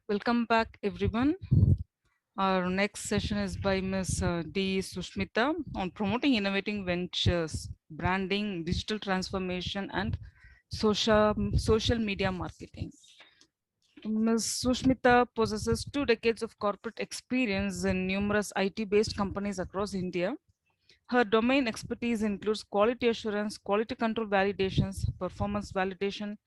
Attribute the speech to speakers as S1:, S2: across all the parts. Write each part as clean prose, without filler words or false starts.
S1: Welcome back, everyone. Our next session is by Ms. D. Sushmita on promoting innovating ventures, branding, digital transformation, and social media marketing. Ms. Sushmita possesses 2 decades of corporate experience in numerous IT-based companies across India. Her domain expertise includes quality assurance, quality control validations, performance validation,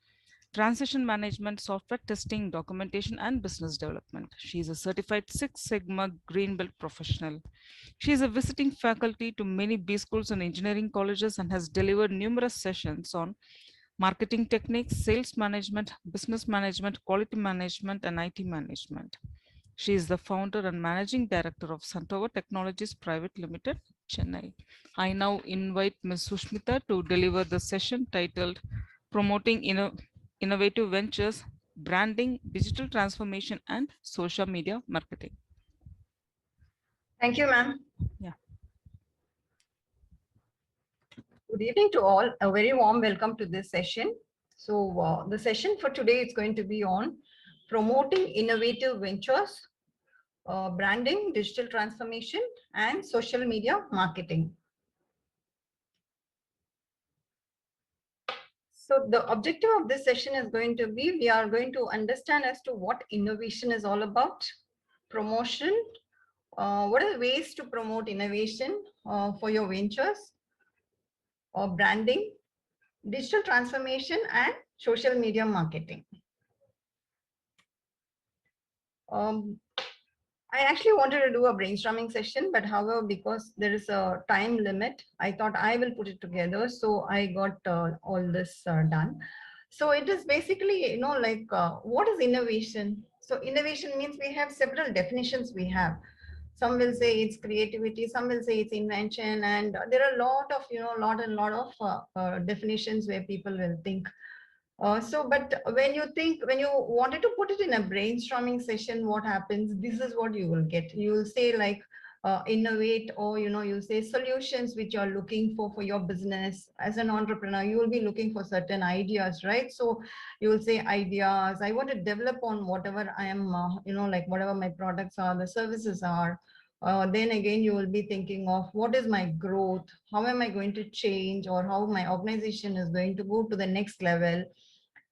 S1: transition management, software testing, documentation, and business development. She is a certified Six Sigma Green Belt professional. She is a visiting faculty to many B schools and engineering colleges and has delivered numerous sessions on marketing techniques, sales management, business management, quality management, and IT management. She is the founder and managing director of Suntover Technologies Private Limited, Chennai. I now invite Ms. Sushmita to deliver the session titled Promoting Innovative Ventures, Branding, Digital Transformation, and Social Media Marketing.
S2: Thank you, ma'am.
S1: Yeah.
S2: Good evening to all. A very warm welcome to this session. So the session for today is going to be on promoting innovative ventures, branding, digital transformation, and social media marketing. So the objective of this session is going to be, we are going to understand as to what innovation is all about, promotion, what are the ways to promote innovation for your ventures, or branding, digital transformation, and social media marketing. I actually wanted to do a brainstorming session, but however, because there is a time limit, I thought I will put it together. So I got all this done. So it is basically, like what is innovation? So innovation means we have several definitions we have. Some will say it's creativity, some will say it's invention, and there are a lot of, lot of definitions where people will think. But when you wanted to put it in a brainstorming session, what happens? This is what you will get. You will say like innovate, or you say solutions which you're looking for your business. As an entrepreneur, you will be looking for certain ideas, right? So you will say ideas. I want to develop on whatever I am, like whatever my products are, the services are. Then again, you will be thinking of what is my growth, how am I going to change, or how my organization is going to go to the next level.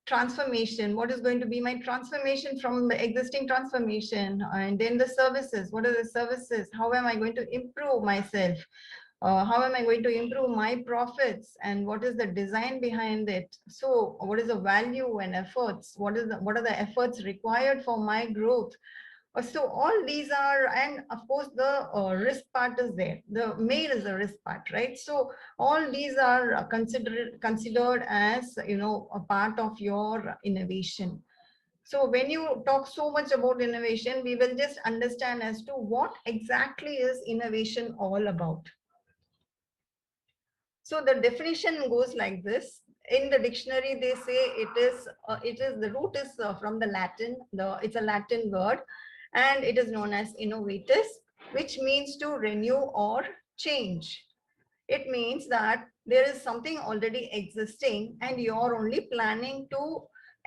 S2: Transformation, what is going to be my transformation from the existing transformation. And then the services, what are the services, how am I going to improve myself, how am I going to improve my profits, and what is the design behind it. So what is the value and efforts, what are the efforts required for my growth. So all these are, and of course the risk part is there. The mail is the risk part, right? So all these are considered as, a part of your innovation. So when you talk so much about innovation, we will just understand as to what exactly is innovation all about. So the definition goes like this. In the dictionary, they say the root is from the Latin. It's a Latin word, and it is known as innovatus, which means to renew or change. It means that there is something already existing, and you're only planning to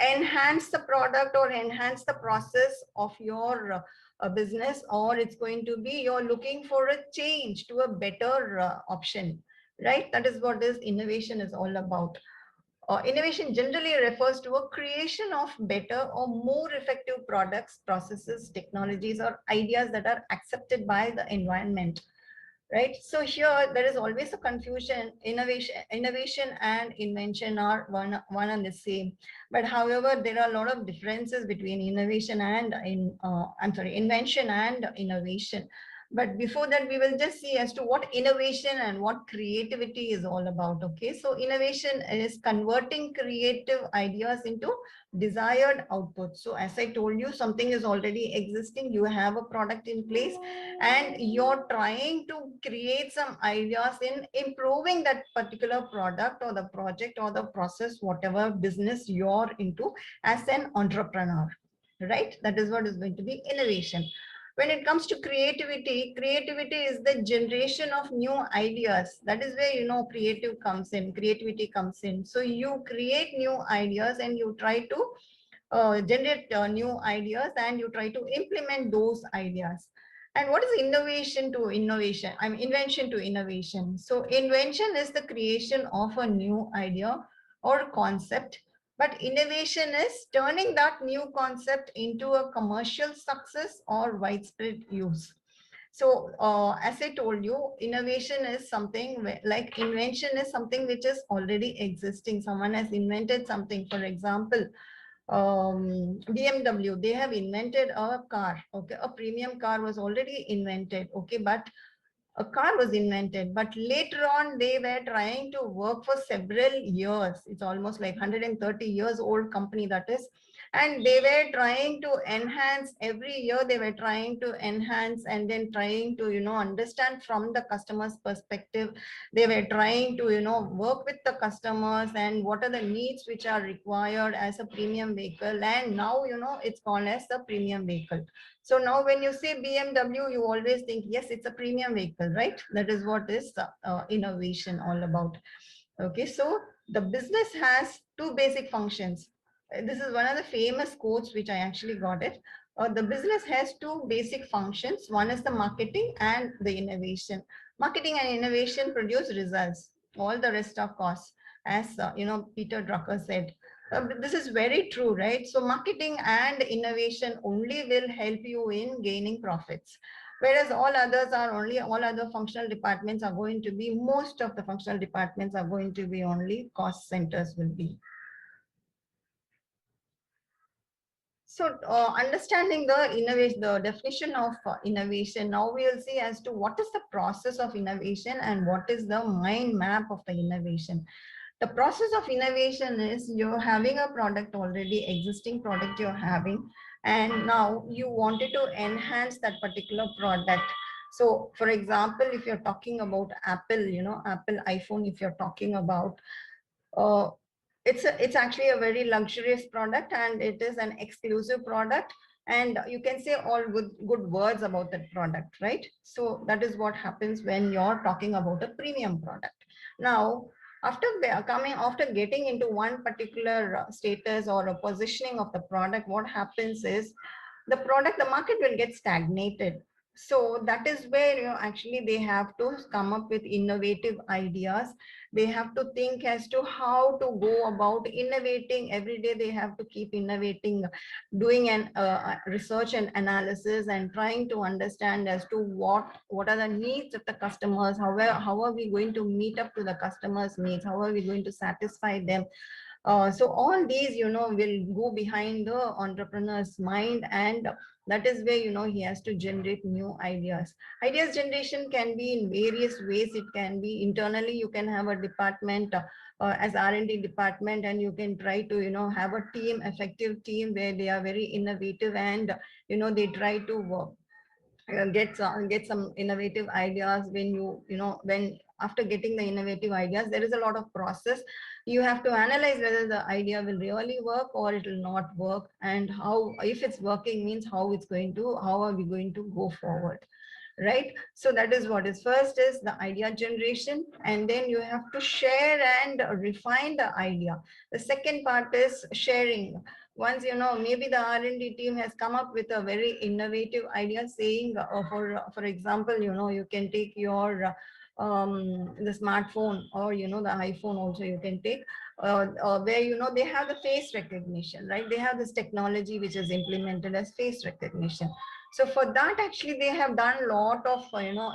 S2: enhance the product or enhance the process of your business, or it's going to be you're looking for a change to a better option, right? That is what this innovation is all about. Innovation generally refers to a creation of better or more effective products, processes, technologies, or ideas that are accepted by the environment, right? So here there is always a confusion. Innovation and invention are one and the same, but however there are a lot of differences between innovation and invention and innovation. But before that, we will just see as to what innovation and what creativity is all about. Okay, so innovation is converting creative ideas into desired output. So as I told you, something is already existing, you have a product in place, and you're trying to create some ideas in improving that particular product or the project or the process, whatever business you're into as an entrepreneur, right? That is what is going to be innovation. When it comes to creativity, creativity is the generation of new ideas. That is where, creativity comes in. So you create new ideas and you try to generate new ideas, and you try to implement those ideas. And what is innovation to innovation? I mean, invention to innovation. So invention is the creation of a new idea or concept, but innovation is turning that new concept into a commercial success or widespread use. So as I told you, innovation is something like invention is something which is already existing. Someone has invented something. For example, BMW, they have invented a car. Okay, a premium car was already invented. Okay, but a car was invented, but later on they were trying to work for several years. It's almost like 130 years old company, that is. And they were trying to enhance every year. They were trying to enhance and then trying to, understand from the customer's perspective. They were trying to, work with the customers and what are the needs which are required as a premium vehicle. And now, it's called as a premium vehicle. So now when you say BMW, you always think, yes, it's a premium vehicle, right? That is what is innovation all about. Okay, so the business has two basic functions. This is one of the famous quotes which I actually got it. The business has two basic functions. One is the marketing and the innovation. Marketing and innovation produce results. All the rest are costs, as Peter Drucker said. This is very true, right? So marketing and innovation only will help you in gaining profits. Whereas all other functional departments are going to be, most of the functional departments are going to be only cost centers will be. So understanding the innovation, the definition of innovation, now we will see as to what is the process of innovation and what is the mind map of the innovation. The process of innovation is you're having a product already, existing product you're having, and now you wanted to enhance that particular product. So for example, if you're talking about Apple, Apple iPhone, if you're talking about, uh, it's actually a very luxurious product, and it is an exclusive product, and you can say all good words about that product, right? So that is what happens when you're talking about a premium product. Now, after getting into one particular status or a positioning of the product, what happens is the market will get stagnated. So that is where actually they have to come up with innovative ideas. They have to think as to how to go about innovating. Every day they have to keep innovating, doing an research and analysis, and trying to understand as to what are the needs of the customers, how are we going to meet up to the customers needs, how are we going to satisfy them. So all these, will go behind the entrepreneur's mind, and that is where, he has to generate new ideas. Ideas generation can be in various ways. It can be internally. You can have a department as R&D department, and you can try to, have a team, effective team, where they are very innovative, and, they try to get some innovative ideas. When after getting the innovative ideas, there is a lot of process. You have to analyze whether the idea will really work or it will not work, and how, if it's working, means how are we going to go forward, right? So that is what is first is the idea generation, and then you have to share and refine the idea. The second part is sharing. Once, maybe the R&D team has come up with a very innovative idea, saying for example, you can take your the smartphone, or the iPhone also you can take, where they have the face recognition, right? They have this technology which is implemented as face recognition. So for that, actually, they have done a lot of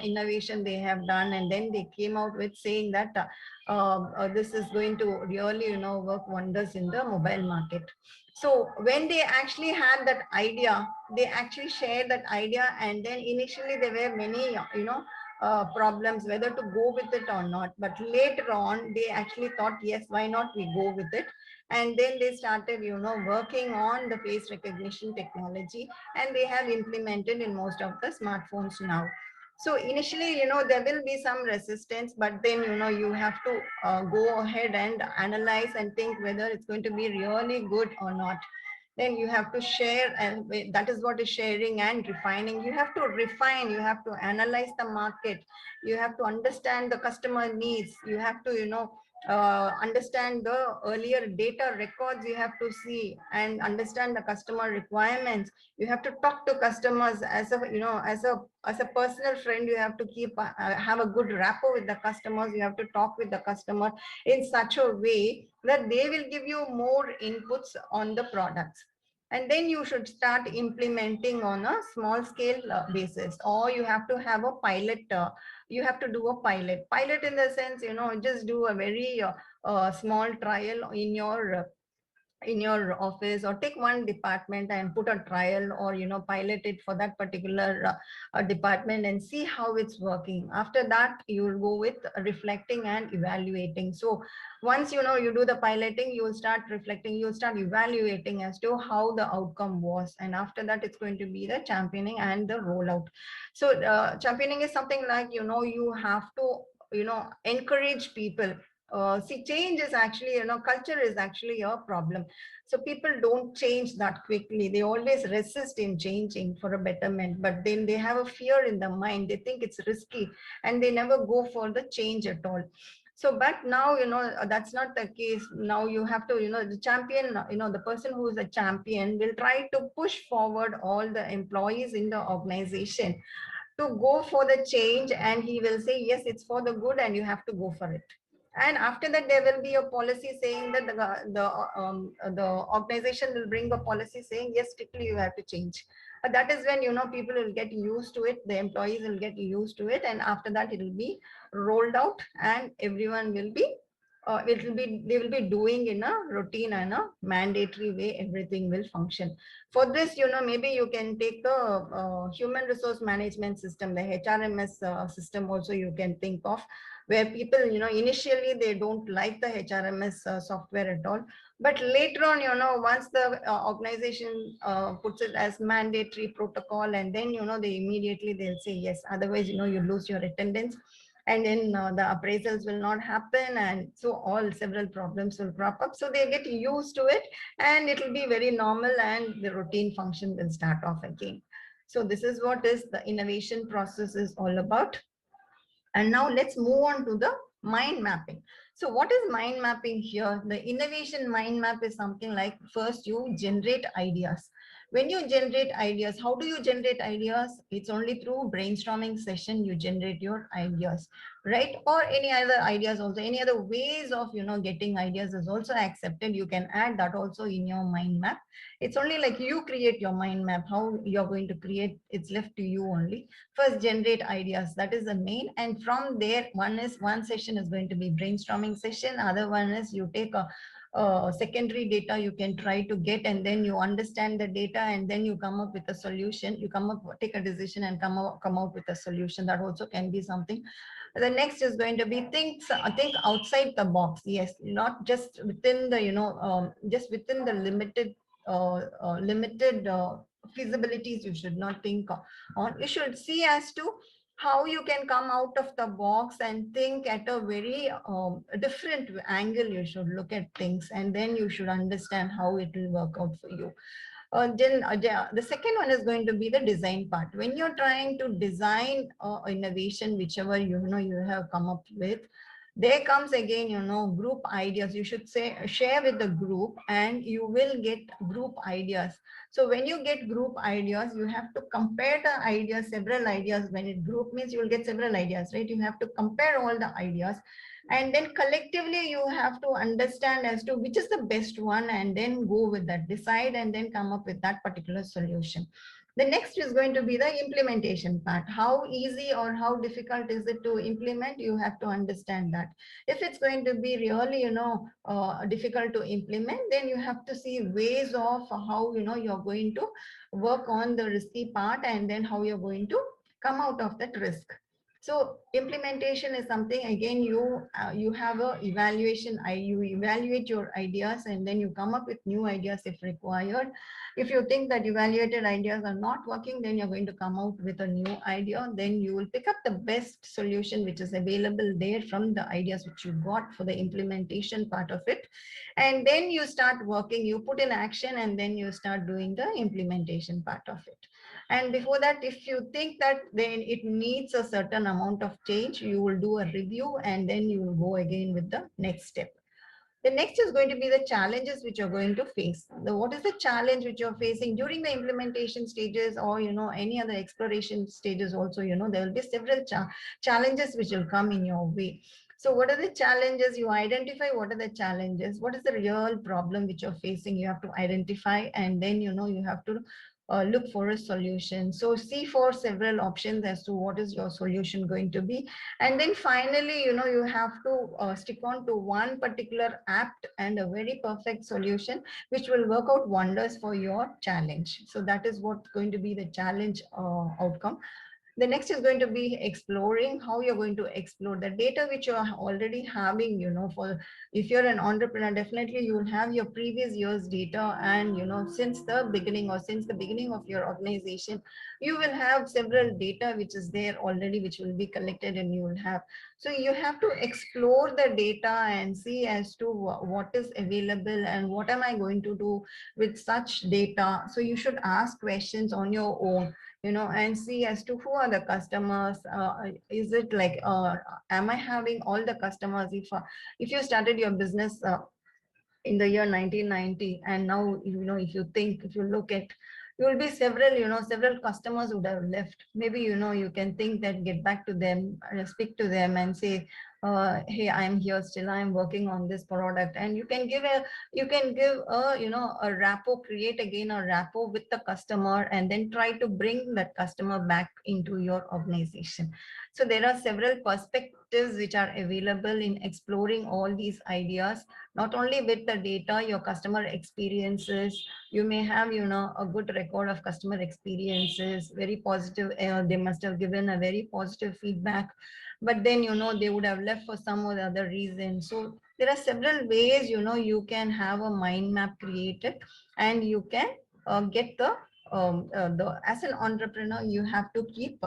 S2: innovation they have done, and then they came out with saying that this is going to really work wonders in the mobile market. So when they actually had that idea, they actually shared that idea, and then initially there were many problems whether to go with it or not. But later on, they actually thought, yes, why not we go with it? And then they started, working on the face recognition technology, and they have implemented in most of the smartphones now. So initially, there will be some resistance, but then, you have to go ahead and analyze and think whether it's going to be really good or not. Then you have to share, and that is what is sharing and refining. You have to refine, you have to analyze the market, you have to understand the customer needs, you have to, understand the earlier data records you have to see and understand the customer requirements. You have to talk to customers as a, as a personal friend. You have to keep have a good rapport with the customers. You have to talk with the customer in such a way that they will give you more inputs on the products, and then you should start implementing on a small scale basis, or you have to have a pilot. You have to do a pilot in the sense, just do a very small trial in your office, or take one department and put a trial, or pilot it for that particular department and see how it's working. After that, you will go with reflecting and evaluating. So once you do the piloting, you will start reflecting, you will start evaluating as to how the outcome was, and after that it's going to be the championing and the rollout. So championing is something like, you have to encourage people. See, change is actually, culture is actually a problem. So people don't change that quickly. They always resist in changing for a betterment, but then they have a fear in the mind. They think it's risky, and they never go for the change at all. So, but now, that's not the case. Now you have to, the champion, the person who is a champion will try to push forward all the employees in the organization to go for the change, and he will say, yes, it's for the good and you have to go for it. And after that, there will be a policy saying that the organization will bring a policy saying, yes, strictly you have to change. But that is when, people will get used to it, the employees will get used to it, and after that it will be rolled out, and everyone will be they will be doing in a routine and a mandatory way. Everything will function. For this, maybe you can take the human resource management system, the HRMS system also you can think of, where people, initially they don't like the HRMS software at all. But later on, once the organization puts it as mandatory protocol, and then, they immediately they'll say yes. Otherwise, you lose your attendance, and then the appraisals will not happen, and so all several problems will crop up. So they get used to it, and it will be very normal, and the routine function will start off again. So this is what is the innovation process is all about. And now let's move on to the mind mapping. So what is mind mapping here? The innovation mind map is something like, first you generate ideas. When you generate ideas, how do you generate ideas? It's only through brainstorming session you generate your ideas, right? Or any other ideas also, any other ways of, getting ideas is also accepted. You can add that also in your mind map. It's only like you create your mind map. How you're going to create, it's left to you only. First, generate ideas, that is the main. And from there, one session is going to be brainstorming session, other one is you take a secondary data you can try to get, and then you understand the data, and then you come up with a solution. You take a decision and come out with a solution. That also can be something. The next is going to be think outside the box. Yes, not just within the, just within the limited feasibilities. You should not think on. You should see as to how you can come out of the box and think at a very different angle. You should look at things, and then you should understand how it will work out for you. Then the second one is going to be the design part. When you're trying to design innovation, whichever you have come up with, there comes again, group ideas. You should say share with the group, and you will get group ideas. So when you get group ideas, you have to compare the ideas, several ideas. When it group means you will get several ideas, right? You have to compare all the ideas, and then collectively you have to understand as to which is the best one, and then go with that, decide, and then come up with that particular solution. The next is going to be the implementation part. How easy or how difficult is it to implement? You have to understand that. If it's going to be really, difficult to implement, then you have to see ways of how, you're going to work on the risky part, and then how you're going to come out of that risk. So implementation is something, again, you have a evaluation. You evaluate your ideas, and then you come up with new ideas if required. If you think that evaluated ideas are not working, then you're going to come out with a new idea. Then you will pick up the best solution which is available there from the ideas which you got for the implementation part of it. And then you start working, you put in action, and then you start doing the implementation part of it. And before that, if you think that then it needs a certain amount of change, you will do a review and then you will go again with the next step. The next is going to be the challenges which you're going to face. What is the challenge which you're facing during the implementation stages, or any other exploration stages also, there will be several challenges which will come in your way. So what are the challenges? You identify what are the challenges, what is the real problem which you're facing, you have to identify, and then you have to look for a solution. So see for several options as to what is your solution going to be. And then finally, you have to stick on to one particular apt and a very perfect solution which will work out wonders for your challenge. So that is what's going to be the challenge outcome. The next is going to be exploring how you're going to explore the data which you are already having. For if you're an entrepreneur, definitely you will have your previous year's data, and since the beginning, or since the beginning of your organization, you will have several data which is there already, which will be collected, and you will have. So you have to explore the data and see as to what is available and what am I going to do with such data. So you should ask questions on your own, and see as to who are the customers. Is it like, am I having all the customers? If you started your business in the year 1990, and now if you look at, you will be several customers would have left. Maybe you can think that, get back to them, speak to them and say, hey, I'm here still, I'm working on this product. And you can give a rapport, create again a rapport with the customer, and then try to bring that customer back into your organization. So there are several perspectives which are available in exploring all these ideas, not only with the data, your customer experiences. You may have a good record of customer experiences, very positive. They must have given a very positive feedback, but then they would have left for some or the other reason. So there are several ways you can have a mind map created, and you can get as an entrepreneur, you have to keep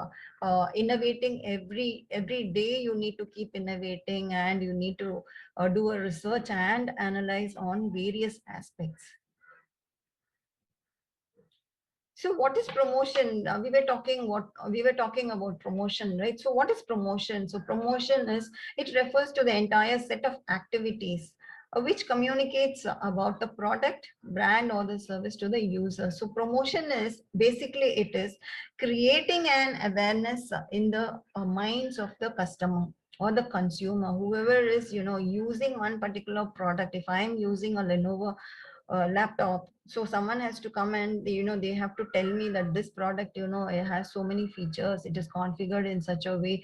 S2: innovating every day. You need to keep innovating, and you need to do a research and analyze on various aspects. So what is promotion? We were talking about promotion, right? So what is promotion? So promotion it refers to the entire set of activities which communicates about the product, brand, or the service to the user. So promotion is basically, it is creating an awareness in the minds of the customer or the consumer, whoever is using one particular product. If I am using a Lenovo laptop, so someone has to come and they have to tell me that this product it has so many features, it is configured in such a way,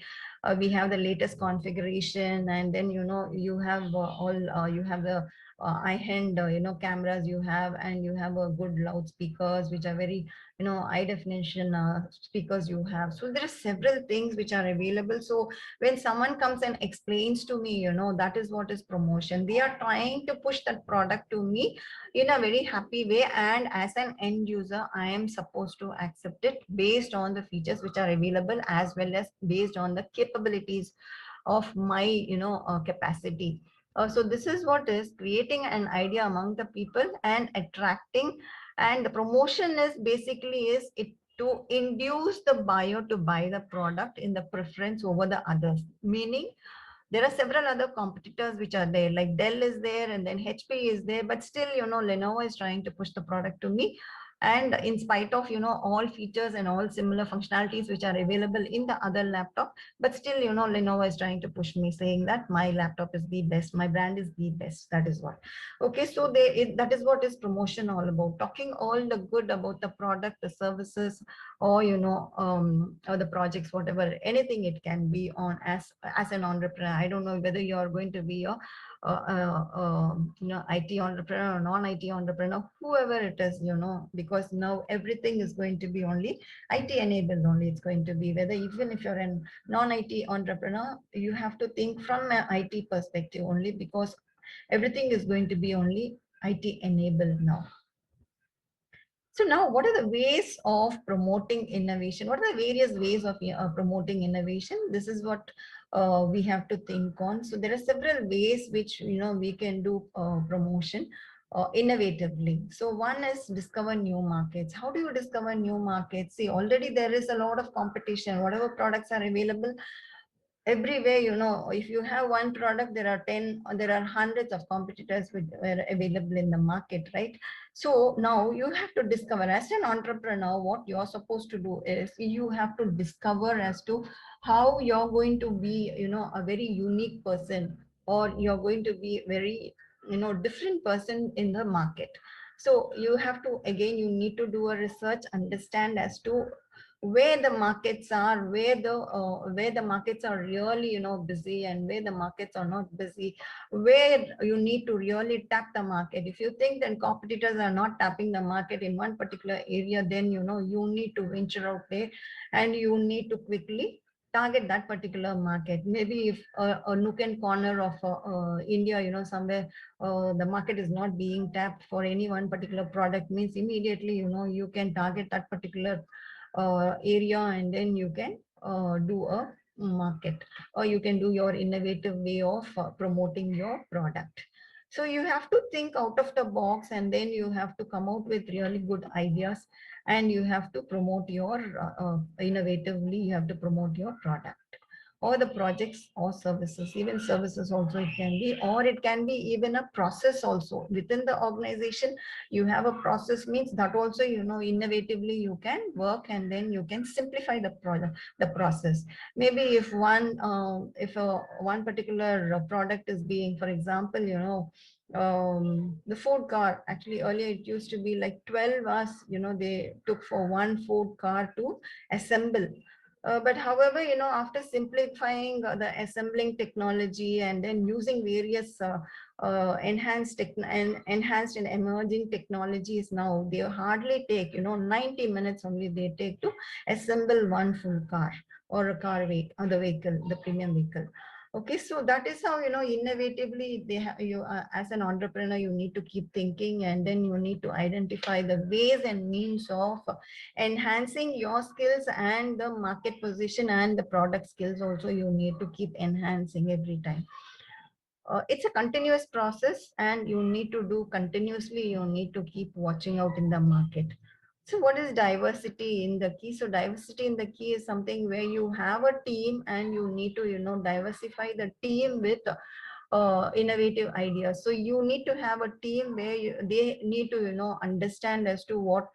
S2: we have the latest configuration, and then you have you have the high-end cameras you have, and you have a good loudspeakers which are very high definition speakers you have. So there are several things which are available. So when someone comes and explains to me, that is what is promotion. They are trying to push that product to me in a very happy way, and as an end user, I am supposed to accept it based on the features which are available, as well as based on the capabilities of my capacity. So this is what is creating an idea among the people and attracting. And the promotion is basically is it to induce the buyer to buy the product in the preference over the others, meaning there are several other competitors which are there, like Dell is there, and then HP is there, but still Lenovo is trying to push the product to me. And in spite of all features and all similar functionalities which are available in the other laptop, but still Lenovo is trying to push me, saying that my laptop is the best, my brand is the best. That is what. Okay, so that is what is promotion all about, talking all the good about the product, the services, or or the projects, whatever, anything it can be on. As an entrepreneur, I don't know whether you are going to be a IT entrepreneur or non-IT entrepreneur, whoever it is, because now everything is going to be only IT enabled only. It's going to be, whether even if you're a non-IT entrepreneur, you have to think from an IT perspective only, because everything is going to be only IT enabled now. So now, what are the ways of promoting innovation? What are the various ways of promoting innovation? This is what we have to think on. So there are several ways which we can do promotion. innovatively. So one is discover new markets. How do you discover new markets? See, already there is a lot of competition. Whatever products are available, everywhere, if you have one product, there are 10 or there are hundreds of competitors which are available in the market, right? So now you have to discover, as an entrepreneur, what you're supposed to do is you have to discover as to how you're going to be, a very unique person, or you're going to be very, different person in the market. So you have to, again, you need to do a research, understand as to where the markets are, where the markets are really, busy, and where the markets are not busy, where you need to really tap the market. If you think that competitors are not tapping the market in one particular area, then you need to venture out there, and you need to quickly target that particular market. Maybe if a nook and corner of India, somewhere the market is not being tapped for any one particular product, means immediately, you can target that particular area, and then you can do a market, or you can do your innovative way of promoting your product. So you have to think out of the box, and then you have to come out with really good ideas, and you have to promote your innovatively, you have to promote your product or the projects or services. Even services also it can be, or it can be even a process also within the organization. You have a process, means that also, innovatively you can work, and then you can simplify the product, the process. Maybe if one particular product is being, for example, the food car, actually earlier it used to be like 12 hours, they took for one food car to assemble. But however, after simplifying the assembling technology, and then using various enhanced and emerging technologies, now they hardly take, 90 minutes only they take to assemble one full car, or a car vehicle, or the vehicle, the premium vehicle. Okay, so that is how, innovatively you, as an entrepreneur, you need to keep thinking, and then you need to identify the ways and means of enhancing your skills, and the market position and the product skills also you need to keep enhancing every time. It's a continuous process, and you need to do continuously. You need to keep watching out in the market. So what is diversity in the key? So diversity in the key is something where you have a team, and you need to, diversify the team with innovative ideas. So you need to have a team where they need to, understand as to what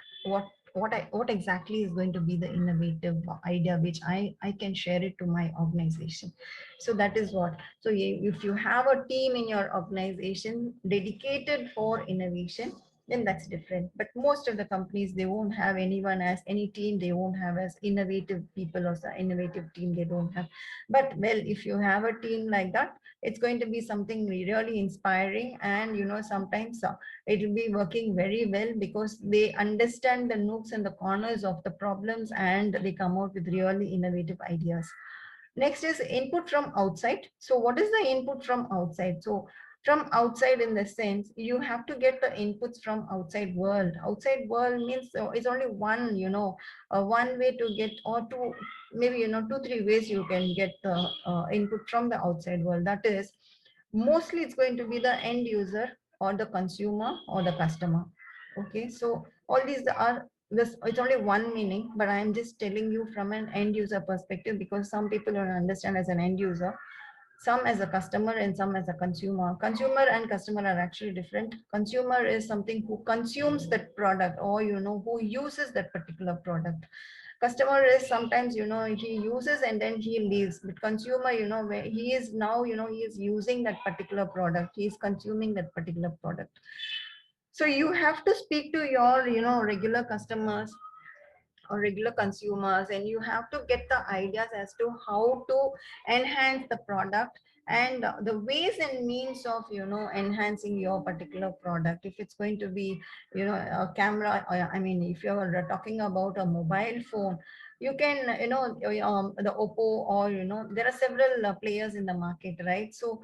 S2: exactly is going to be the innovative idea which I can share it to my organization. So that is what. So if you have a team in your organization dedicated for innovation, then that's different. But most of the companies, they won't have anyone as any team, they won't have as innovative people, or the innovative team they don't have. But well, if you have a team like that, it's going to be something really inspiring, and sometimes it will be working very well, because they understand the nooks and the corners of the problems, and they come out with really innovative ideas. Next is input from outside. So what is the input from outside? So from outside, in the sense, you have to get the inputs from outside world. Outside world means it's only one, one way to get, or two, maybe, 2 3 ways you can get the input from the outside world. That is, mostly it's going to be the end user, or the consumer, or the customer. Okay, so all these are this, it's only one meaning, but I am just telling you from an end user perspective, because some people don't understand as an end user, some as a customer, and some as a consumer. Consumer and customer are actually different. Consumer is something who consumes that product, or who uses that particular product. Customer is sometimes, he uses and then he leaves. But consumer, where he is now, he is using that particular product, he is consuming that particular product. So you have to speak to your, regular customers or regular consumers, and you have to get the ideas as to how to enhance the product, and the ways and means of, enhancing your particular product. If it's going to be, a camera, or, I mean, if you're talking about a mobile phone, you can, the Oppo, or, there are several players in the market, right? So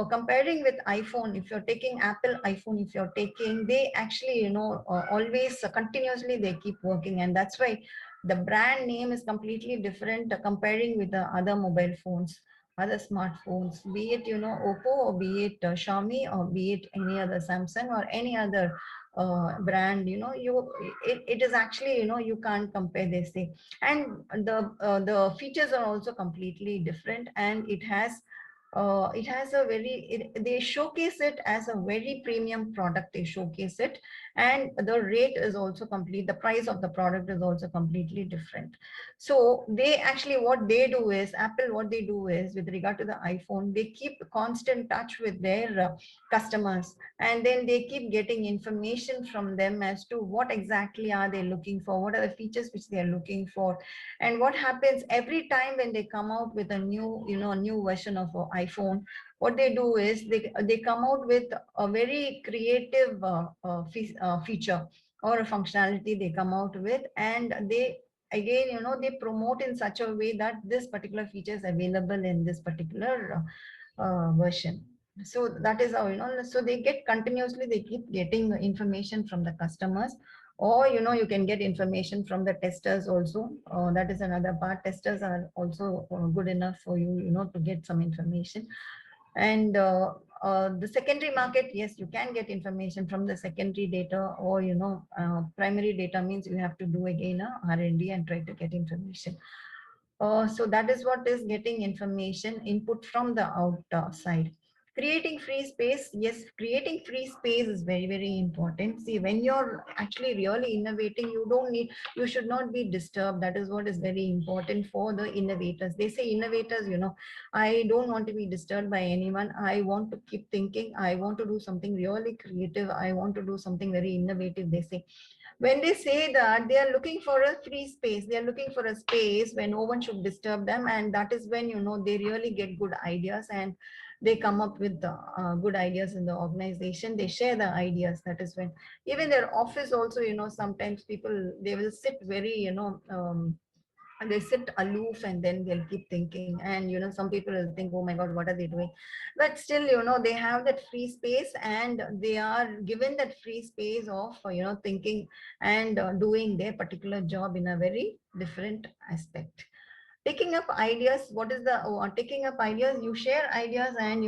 S2: comparing with iPhone, if you're taking Apple iPhone, if you're taking, they actually, always continuously they keep working, and that's why the brand name is completely different comparing with the other mobile phones. other smartphones, be it, Oppo, or be it Xiaomi, or be it any other Samsung or any other brand, it is actually, you can't compare, they say. And the features are also completely different, and it has a they showcase it as a very premium product, they showcase it. And the rate is also complete, the price of the product is also completely different. So they actually, what they do is, Apple, what they do is, with regard to the iPhone, they keep constant touch with their customers, and then they keep getting information from them as to what exactly are they looking for, what are the features which they are looking for. And what happens every time when they come out with a new, a new version of an iPhone, what they do is they come out with a very creative feature or a functionality they come out with, and they again, they promote in such a way that this particular feature is available in this particular version. So that is how, so they get continuously, they keep getting information from the customers, or you can get information from the testers also. That is another part, testers are also good enough for you, to get some information. And the secondary market, yes, you can get information from the secondary data, or primary data means you have to do again a R&D and try to get information. So that is what is getting information input from the outside. Creating free space, yes, creating free space is very, very important. See, when you're actually really innovating, you should not be disturbed. That is what is very important for the innovators. They say innovators, I don't want to be disturbed by anyone. I want to keep thinking. I want to do something really creative. I want to do something very innovative, they say. When they say that, they are looking for a free space, they are looking for a space where no one should disturb them, and that is when, they really get good ideas, and they come up with the good ideas in the organization, they share the ideas. That is when, even their office also, sometimes people, they will sit very, and they sit aloof, and then they'll keep thinking, and some people will think, oh my god, what are they doing? But still, they have that free space, and they are given that free space of thinking and doing their particular job in a very different aspect. Taking up ideas, what is the taking up ideas? You share ideas, and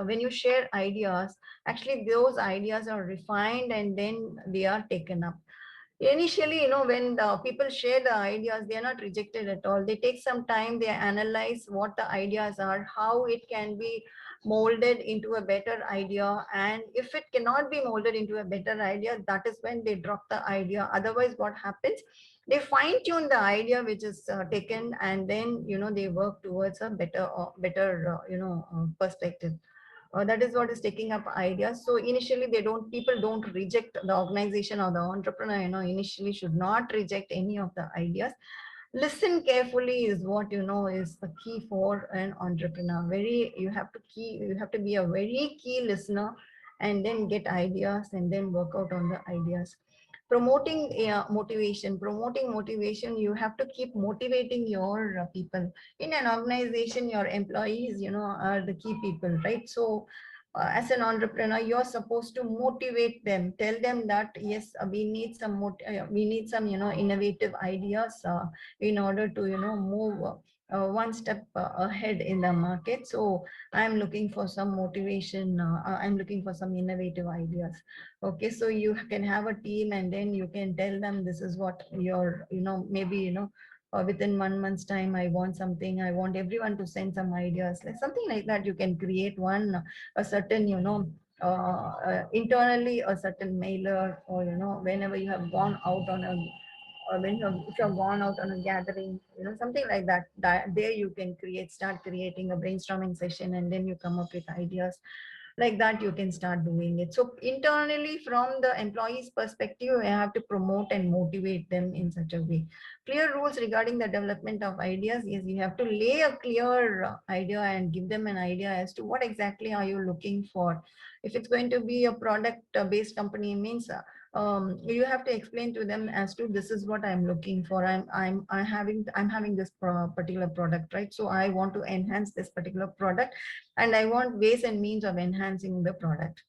S2: when you share ideas, actually those ideas are refined, and then they are taken up. Initially, when the people share the ideas, they are not rejected at all. They take some time, they analyze what the ideas are, how it can be molded into a better idea, and if it cannot be molded into a better idea, that is when they drop the idea. Otherwise, what happens, they fine tune the idea which is taken, and then they work towards a better perspective. That is what is taking up ideas. So initially, people don't reject the organization, or the entrepreneur, initially should not reject any of the ideas. Listen carefully is what, is the key for an entrepreneur. You have to be a very key listener, and then get ideas, and then work out on the ideas. Promoting motivation, you have to keep motivating your people. In an organization, your employees, are the key people, right? So as an entrepreneur, you're supposed to motivate them, tell them that yes, we need some innovative ideas in order to move one step ahead in the market. So I'm looking for some motivation, I'm looking for some innovative ideas. Okay, so you can have a team, and then you can tell them, this is what your, maybe, within 1 month's time, I want something, I want everyone to send some ideas, like something like that. You can create a certain, internally, a certain mailer, or, whenever you have gone out on a, or when if you've gone out on a gathering, something like that, there you can start creating a brainstorming session, and then you come up with ideas. Like that, you can start doing it. So internally, from the employees perspective, you have to promote and motivate them in such a way. Clear rules regarding the development of ideas is, you have to lay a clear idea, and give them an idea as to what exactly are you looking for. If it's going to be a product based company, means you have to explain to them as to, this is what I'm looking for. I'm having this particular product, right? So I want to enhance this particular product, and I want ways and means of enhancing the product.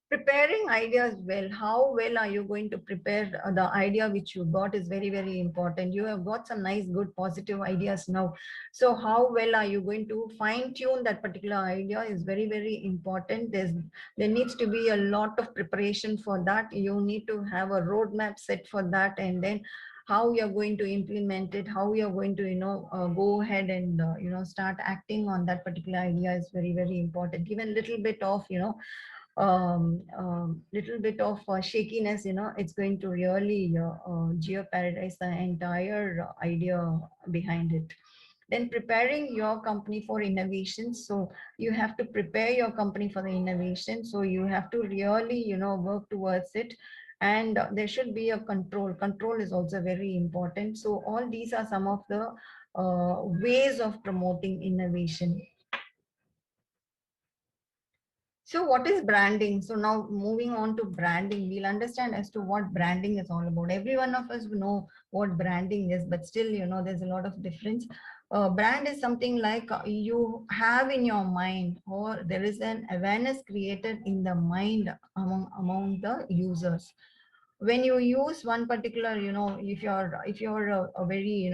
S2: Preparing ideas well. How well are you going to prepare the idea which you got is very, very important. You have got some nice, good, positive ideas now. So how well are you going to fine tune that particular idea is very, very important. There needs to be a lot of preparation for that. You need to have a roadmap set for that, and then how you're going to implement it, how you're going to, go ahead and, start acting on that particular idea is very, very important. Even little bit of, little bit of shakiness, it's going to really jeopardize the entire idea behind it. Then preparing your company for innovation. So you have to prepare your company for the innovation. So you have to really, work towards it. And there should be a control. Control is also very important. So all these are some of the ways of promoting innovation. So what is branding? So now moving on to branding, we'll understand as to what branding is all about. Every one of us know what branding is, but still, there's a lot of difference. Brand is something like you have in your mind, or there is an awareness created in the mind among the users. When you use one particular, if you're a very,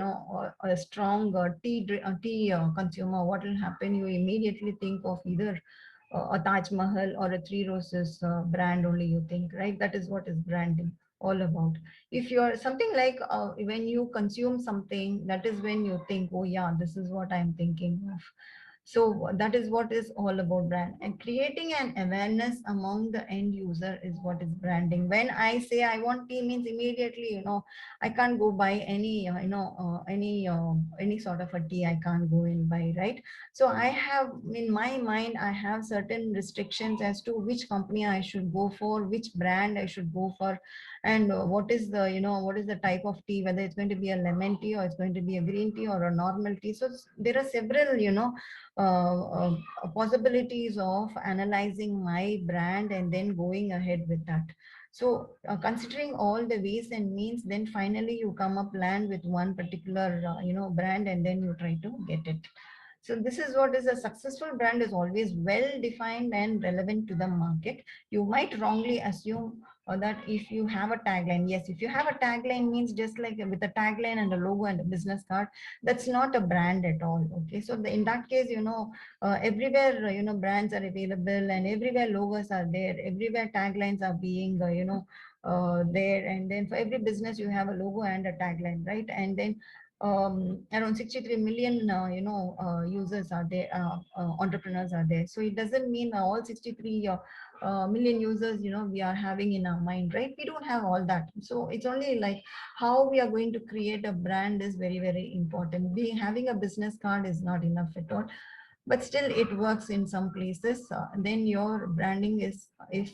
S2: a strong tea consumer, what will happen? You immediately think of either a Taj Mahal or a Three Roses brand only, you think, right? That is what is branding all about. If you're something like, when you consume something, that is when you think, oh yeah, this is what I'm thinking of. So that is what is all about brand, and creating an awareness among the end user is what is branding. When I say I want tea, means immediately, I can't go buy any, any sort of a tea. I can't go and buy, right? So I have in my mind, I have certain restrictions as to which company I should go for, which brand I should go for, and what is the, what is the type of tea, whether it's going to be a lemon tea or it's going to be a green tea or a normal tea. So there are several, possibilities of analyzing my brand and then going ahead with that. So considering all the ways and means, then finally you come up land with one particular, brand, and then you try to get it. So this is what is a successful brand is always well defined and relevant to the market. You might wrongly assume that if you have a tagline, yes, if you have a tagline, means just like with a tagline and a logo and a business card, that's not a brand at all. Okay, so in that case, everywhere, brands are available, and everywhere logos are there, everywhere taglines are being, there, and then for every business you have a logo and a tagline, right? And then around 63 million, users are there, entrepreneurs are there. So it doesn't mean all 63 million users, we are having in our mind, right? We don't have all that. So it's only like how we are going to create a brand is very, very important. Being having a business card is not enough at all, but still it works in some places. Then your branding is, if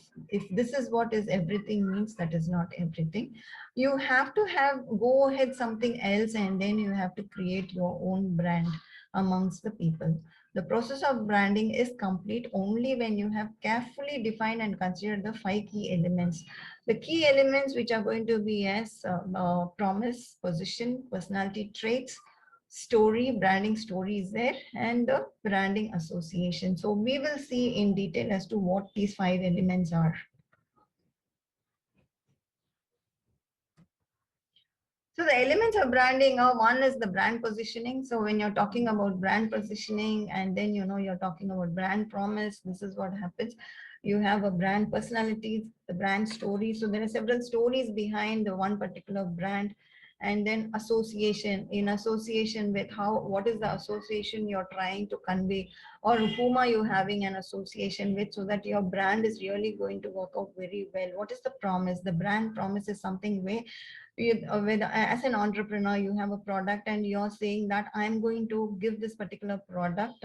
S2: this is what is everything, means that is not everything. You have to have go ahead something else, and then you have to create your own brand amongst the people. The process of branding is complete only when you have carefully defined and considered the 5 key elements. The key elements which are going to be as promise, position, personality traits, story, branding story is there, and the branding association. So we will see in detail as to what these 5 elements are. So the elements of branding are, one is the brand positioning. So when you're talking about brand positioning, and then you're talking about brand promise, this is what happens. You have a brand personality, the brand story. So there are several stories behind the one particular brand. And then association, in association with what is the association you're trying to convey, or whom are you having an association with, so that your brand is really going to work out very well. What is the promise? The brand promise is something where as an entrepreneur, you have a product and you're saying that I'm going to give this particular product,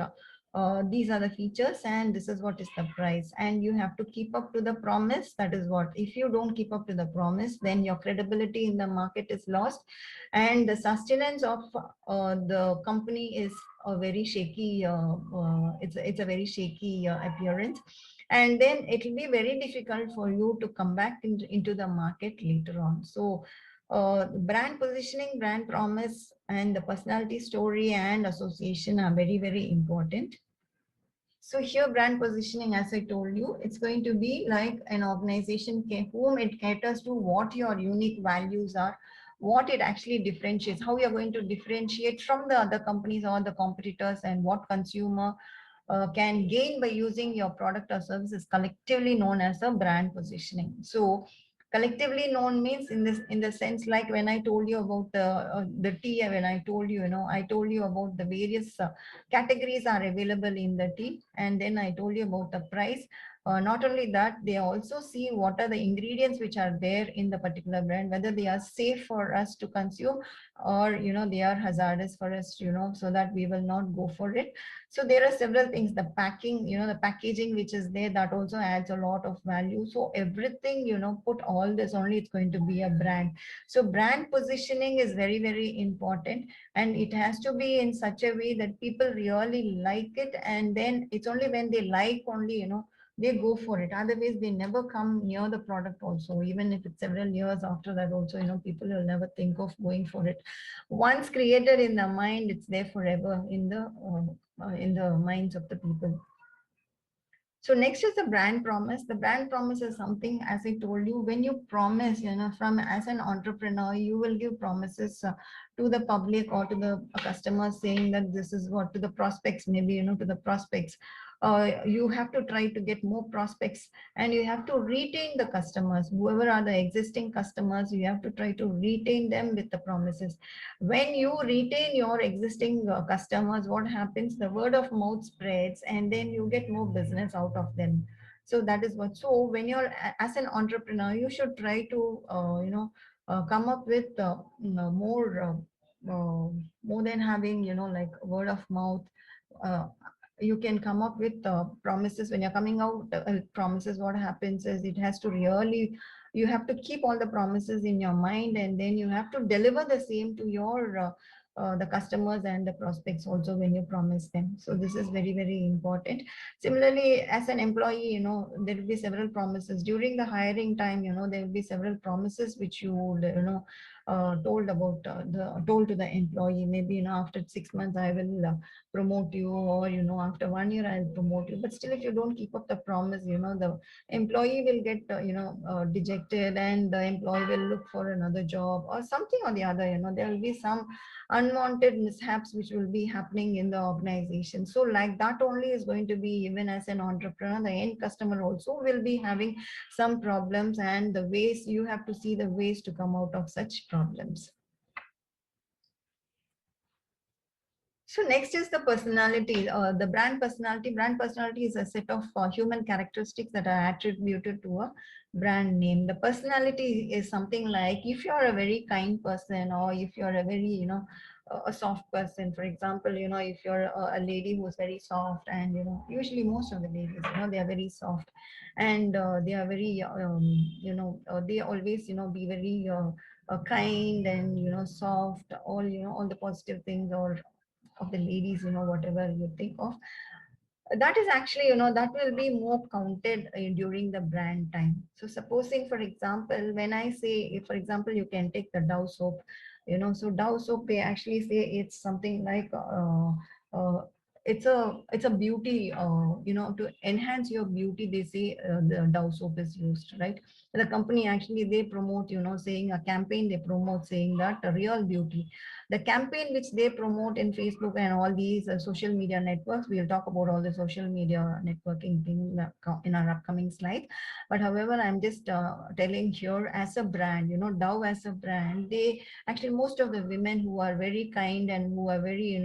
S2: these are the features, and this is what is the price, and you have to keep up to the promise. That is what, if you don't keep up to the promise, then your credibility in the market is lost, and the sustenance of the company is a very shaky, it's a very shaky appearance, and then it will be very difficult for you to come back into the market later on. So brand positioning, brand promise, and the personality story and association are very, very important. So here brand positioning, as I told you, it's going to be like an organization whom it caters to, what your unique values are, what it actually differentiates, how you're going to differentiate from the other companies or the competitors, and what consumer can gain by using your product or service is collectively known as a brand positioning. So collectively known means in the sense, like when I told you about the tea, when I told you, I told you about the various categories are available in the tea, and then I told you about the price. Not only that, they also see what are the ingredients which are there in the particular brand, whether they are safe for us to consume, or they are hazardous for us, so that we will not go for it. So there are several things, the packing, the packaging which is there, that also adds a lot of value. So everything, put all this, only it's going to be a brand. So brand positioning is very, very important, and it has to be in such a way that people really like it, and then it's only when they like only, they go for it. Otherwise they never come near the product also, even if it's several years after that also, people will never think of going for it. Once created in the mind, it's there forever in the minds of the people. So next is the brand promise. The brand promise is something, as I told you, when you promise, from as an entrepreneur, you will give promises to the public or to the customers, saying that this is what, to the prospects, maybe, to the prospects. You have to try to get more prospects, and you have to retain the customers, whoever are the existing customers, you have to try to retain them with the promises. When you retain your existing customers, what happens, the word of mouth spreads, and then you get more business out of them. So that is what. So when you're as an entrepreneur, you should try to come up with more than having, like word of mouth. uh, you can come up with promises. When you're coming out promises, what happens is, it has to really, you have to keep all the promises in your mind, and then you have to deliver the same to your the customers and the prospects also when you promise them. So this is very, very important. Similarly, as an employee, there will be several promises during the hiring time. There will be several promises which you would, told to the employee. Maybe, after 6 months I will promote you, or after 1 year I'll promote you. But still, if you don't keep up the promise, the employee will get dejected, and the employee will look for another job or something or the other. There will be some unwanted mishaps which will be happening in the organization. So like that only is going to be, even as an entrepreneur, the end customer also will be having some problems, and the ways, you have to see the ways to come out of such problems. So next is the personality, the brand personality. Brand personality is a set of human characteristics that are attributed to a brand name. The personality is something like, if you're a very kind person, or if you're a very, a soft person. For example, if you're a lady who's very soft, and usually most of the ladies, they are very soft, and they are very, they always, be very kind, and soft, all, all the positive things, or of the ladies, whatever you think of, that is actually, that will be more counted during the brand time. So supposing, for example, when I say, if, for example, you can take the Dove soap, so Dove soap, they actually say it's something like uh, it's a beauty, to enhance your beauty, they say the Dove soap is used, right? The company actually, they promote, saying a campaign, they promote saying that the real beauty, the campaign which they promote in Facebook and all these social media networks. We'll talk about all the social media networking thing in our upcoming slide. But however, I'm just telling here, as a brand, Dove as a brand, they actually, most of the women who are very kind, and who are very,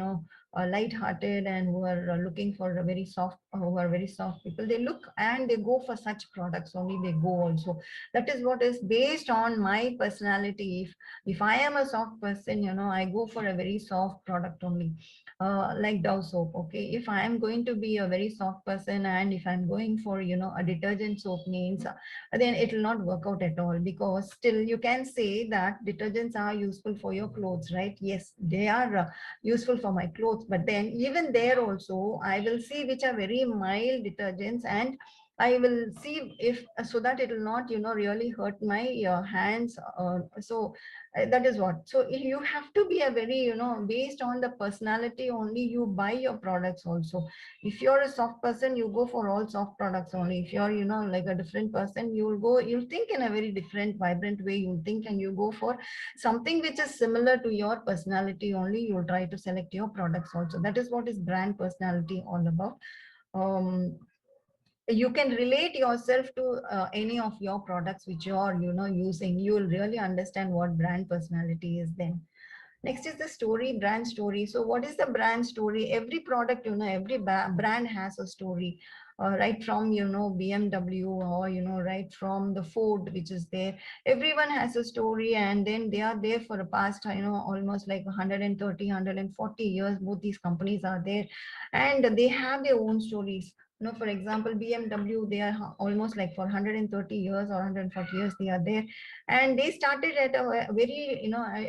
S2: light-hearted, and who are looking for a very soft, who are very soft people, they look and they go for such products only, they go also. That is what is based on my personality. If I am a soft person, I go for a very soft product only, like Dove soap. Okay, if I am going to be a very soft person, and if I'm going for, a detergent soap means, then it will not work out at all, because still you can say that detergents are useful for your clothes, right? Yes, they are useful for my clothes, but then even there also, I will see which are very mild detergents, and I will see if, so that it will not, really hurt my hands. That is what. So you have to be a very, based on the personality only, you buy your products also. If you're a soft person, you go for all soft products only. If you're, like a different person, you'll think in a very different, vibrant way. You'll think and you go for something which is similar to your personality only. You'll try to select your products also. That is what is brand personality all about. Um, you can relate yourself to any of your products which you are, using. You will really understand what brand personality is then. Next is the story, brand story. So what is the brand story? Every product, every brand has a story. Right from, BMW, or, right from the Ford, which is there. Everyone has a story, and then they are there for the past, almost like 130, 140 years. Both these companies are there, and they have their own stories. For example, BMW, they are almost like for 130 years or 140 years, they are there. And they started at a very,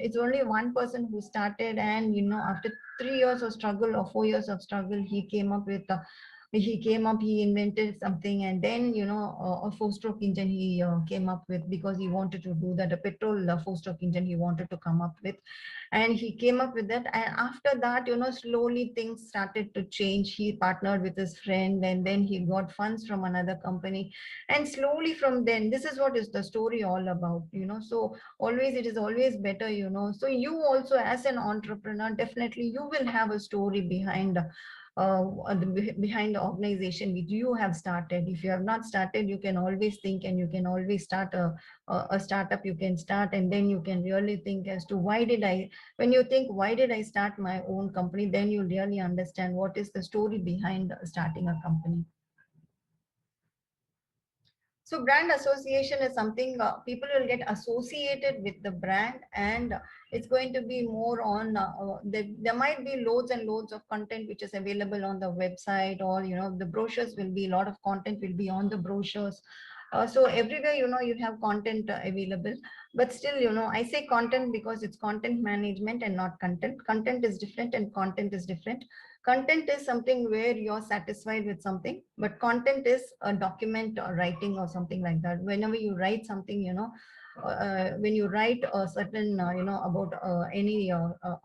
S2: it's only one person who started, and after 3 years of struggle or 4 years of struggle, he invented something. And then, a four-stroke engine he came up with, because he wanted to do that. A petrol four-stroke engine he wanted to come up with, and he came up with that. And after that, slowly things started to change. He partnered with his friend, and then he got funds from another company, and slowly from then, this is what is the story all about. So always, it is always better. So you also, as an entrepreneur, definitely you will have a story behind behind the organization which you have started. If you have not started, you can always think, and you can always start a startup. You can start, and then you can really think as to why did I, when you think why did I start my own company, then you really understand what is the story behind starting a company. So brand association is something, people will get associated with the brand, and it's going to be more on, there might be loads and loads of content which is available on the website, or, the brochures will be, a lot of content will be on the brochures. So everywhere, you have content available, but still, I say content because it's content management and not content. Content is different and content is different. Content is something where you're satisfied with something, but content is a document or writing or something like that. Whenever you write something, when you write a certain, about any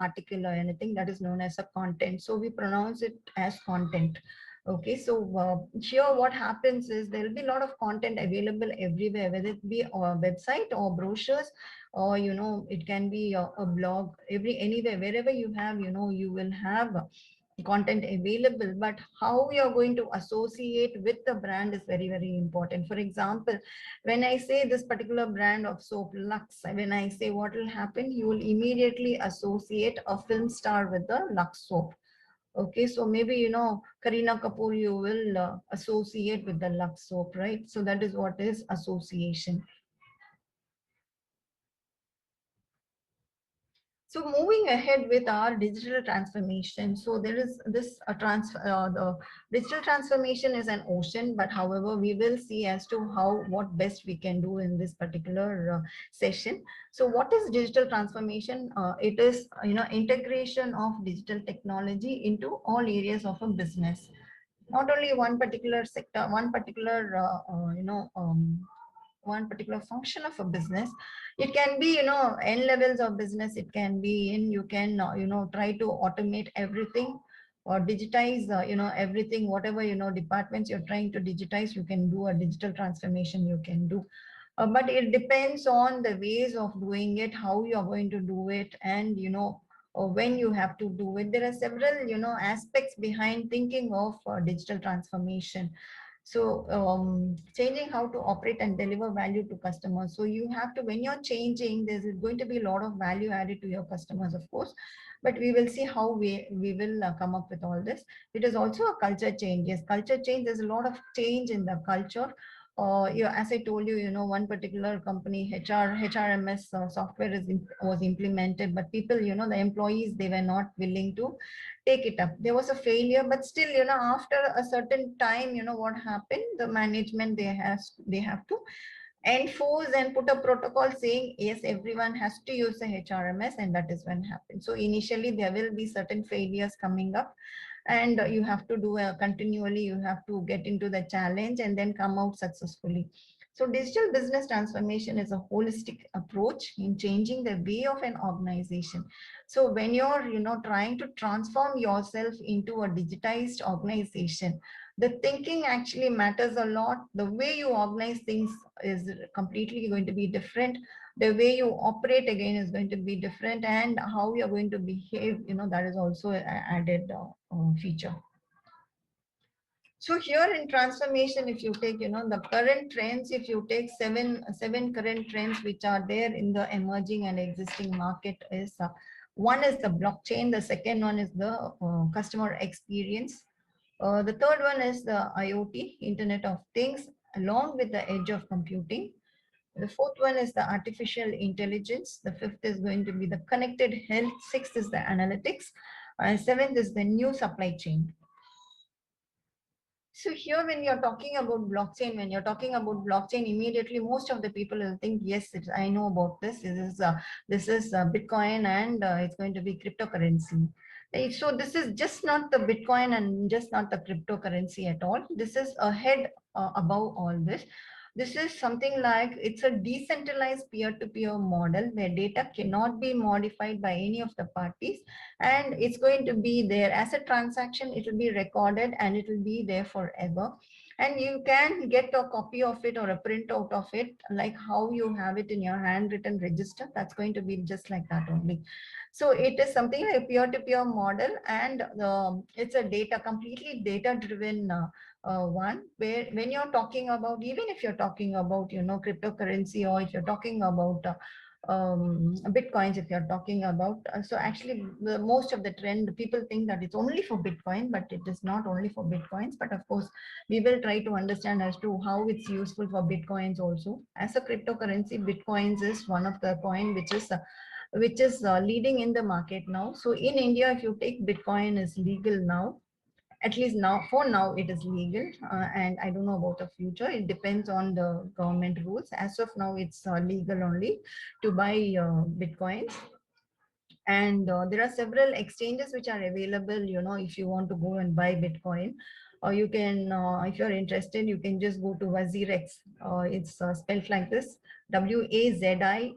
S2: article or anything, that is known as a content. So we pronounce it as content. Okay, so here what happens is there will be a lot of content available everywhere, whether it be a website or brochures, or, it can be a blog, anywhere, wherever you have, you will have content available. But how we are going to associate with the brand is very, very important. For example, when I say this particular brand of soap, Lux, when I say, what will happen, you will immediately associate a film star with the Lux soap. Okay, so maybe, Kareena Kapoor, you will associate with the Lux soap, right? So that is what is association. So moving ahead with our digital transformation, so there is this the digital transformation is an ocean, but however, we will see as to what best we can do in this particular session. So what is digital transformation? It is, integration of digital technology into all areas of a business, not only one particular sector, one particular function of a business. It can be, n levels of business. It can be in, you can, try to automate everything, or digitize, everything, whatever, departments you're trying to digitize, you can do a digital transformation, you can do. But it depends on the ways of doing it, how you are going to do it, and, or when you have to do it. There are several, aspects behind thinking of digital transformation. So changing how to operate and deliver value to customers. So you have to, when you're changing, there's going to be a lot of value added to your customers, of course, but we will see how we will come up with all this. It is also a culture change. Yes, culture change, there's a lot of change in the culture. As I told you, one particular company, HRMS software was implemented, but people, the employees, they were not willing to take it up. There was a failure, but still, after a certain time, what happened? The management, they have to enforce and put a protocol saying, yes, everyone has to use the HRMS, and that is when happened. So initially there will be certain failures coming up, and you have to do continually, you have to get into the challenge and then come out successfully. So digital business transformation is a holistic approach in changing the way of an organization. So when you're, trying to transform yourself into a digitized organization, the thinking actually matters a lot. The way you organize things is completely going to be different. The way you operate again is going to be different, and how you're going to behave, that is also an added feature. So here in transformation, if you take, the current trends, if you take seven current trends which are there in the emerging and existing market is, one is the blockchain, the second one is the customer experience, the third one is the IoT, Internet of Things, along with the edge of computing. The fourth one is the artificial intelligence. The fifth is going to be the connected health. Sixth is the analytics. And seventh is the new supply chain. So here, when you're talking about blockchain, immediately most of the people will think, yes, I know about this. This is Bitcoin, and it's going to be cryptocurrency. So this is just not the Bitcoin and just not the cryptocurrency at all. This is ahead above all this. This is something like it's a decentralized peer-to-peer model where data cannot be modified by any of the parties, and it's going to be there as a transaction. It will be recorded and it will be there forever, and you can get a copy of it or a printout of it, like how you have it in your handwritten register. That's going to be just like that only. So it is something like a peer-to-peer model, and it's a completely data-driven one, where when you're talking about, even if you're talking about, cryptocurrency, or if you're talking about Bitcoins, if you're talking about, so actually most of the trend, people think that it's only for Bitcoin, but it is not only for Bitcoins. But of course, we will try to understand as to how it's useful for Bitcoins also. As a cryptocurrency, Bitcoins is one of the coin which is leading in the market now. So in India, if you take Bitcoin is legal now, at least now, for now it is legal, and I don't know about the future. It depends on the government rules. As of now, it's legal only to buy Bitcoins. And there are several exchanges which are available, if you want to go and buy Bitcoin, or you can, if you're interested, you can just go to WazirX. It's spelled like this: WAZIRIX,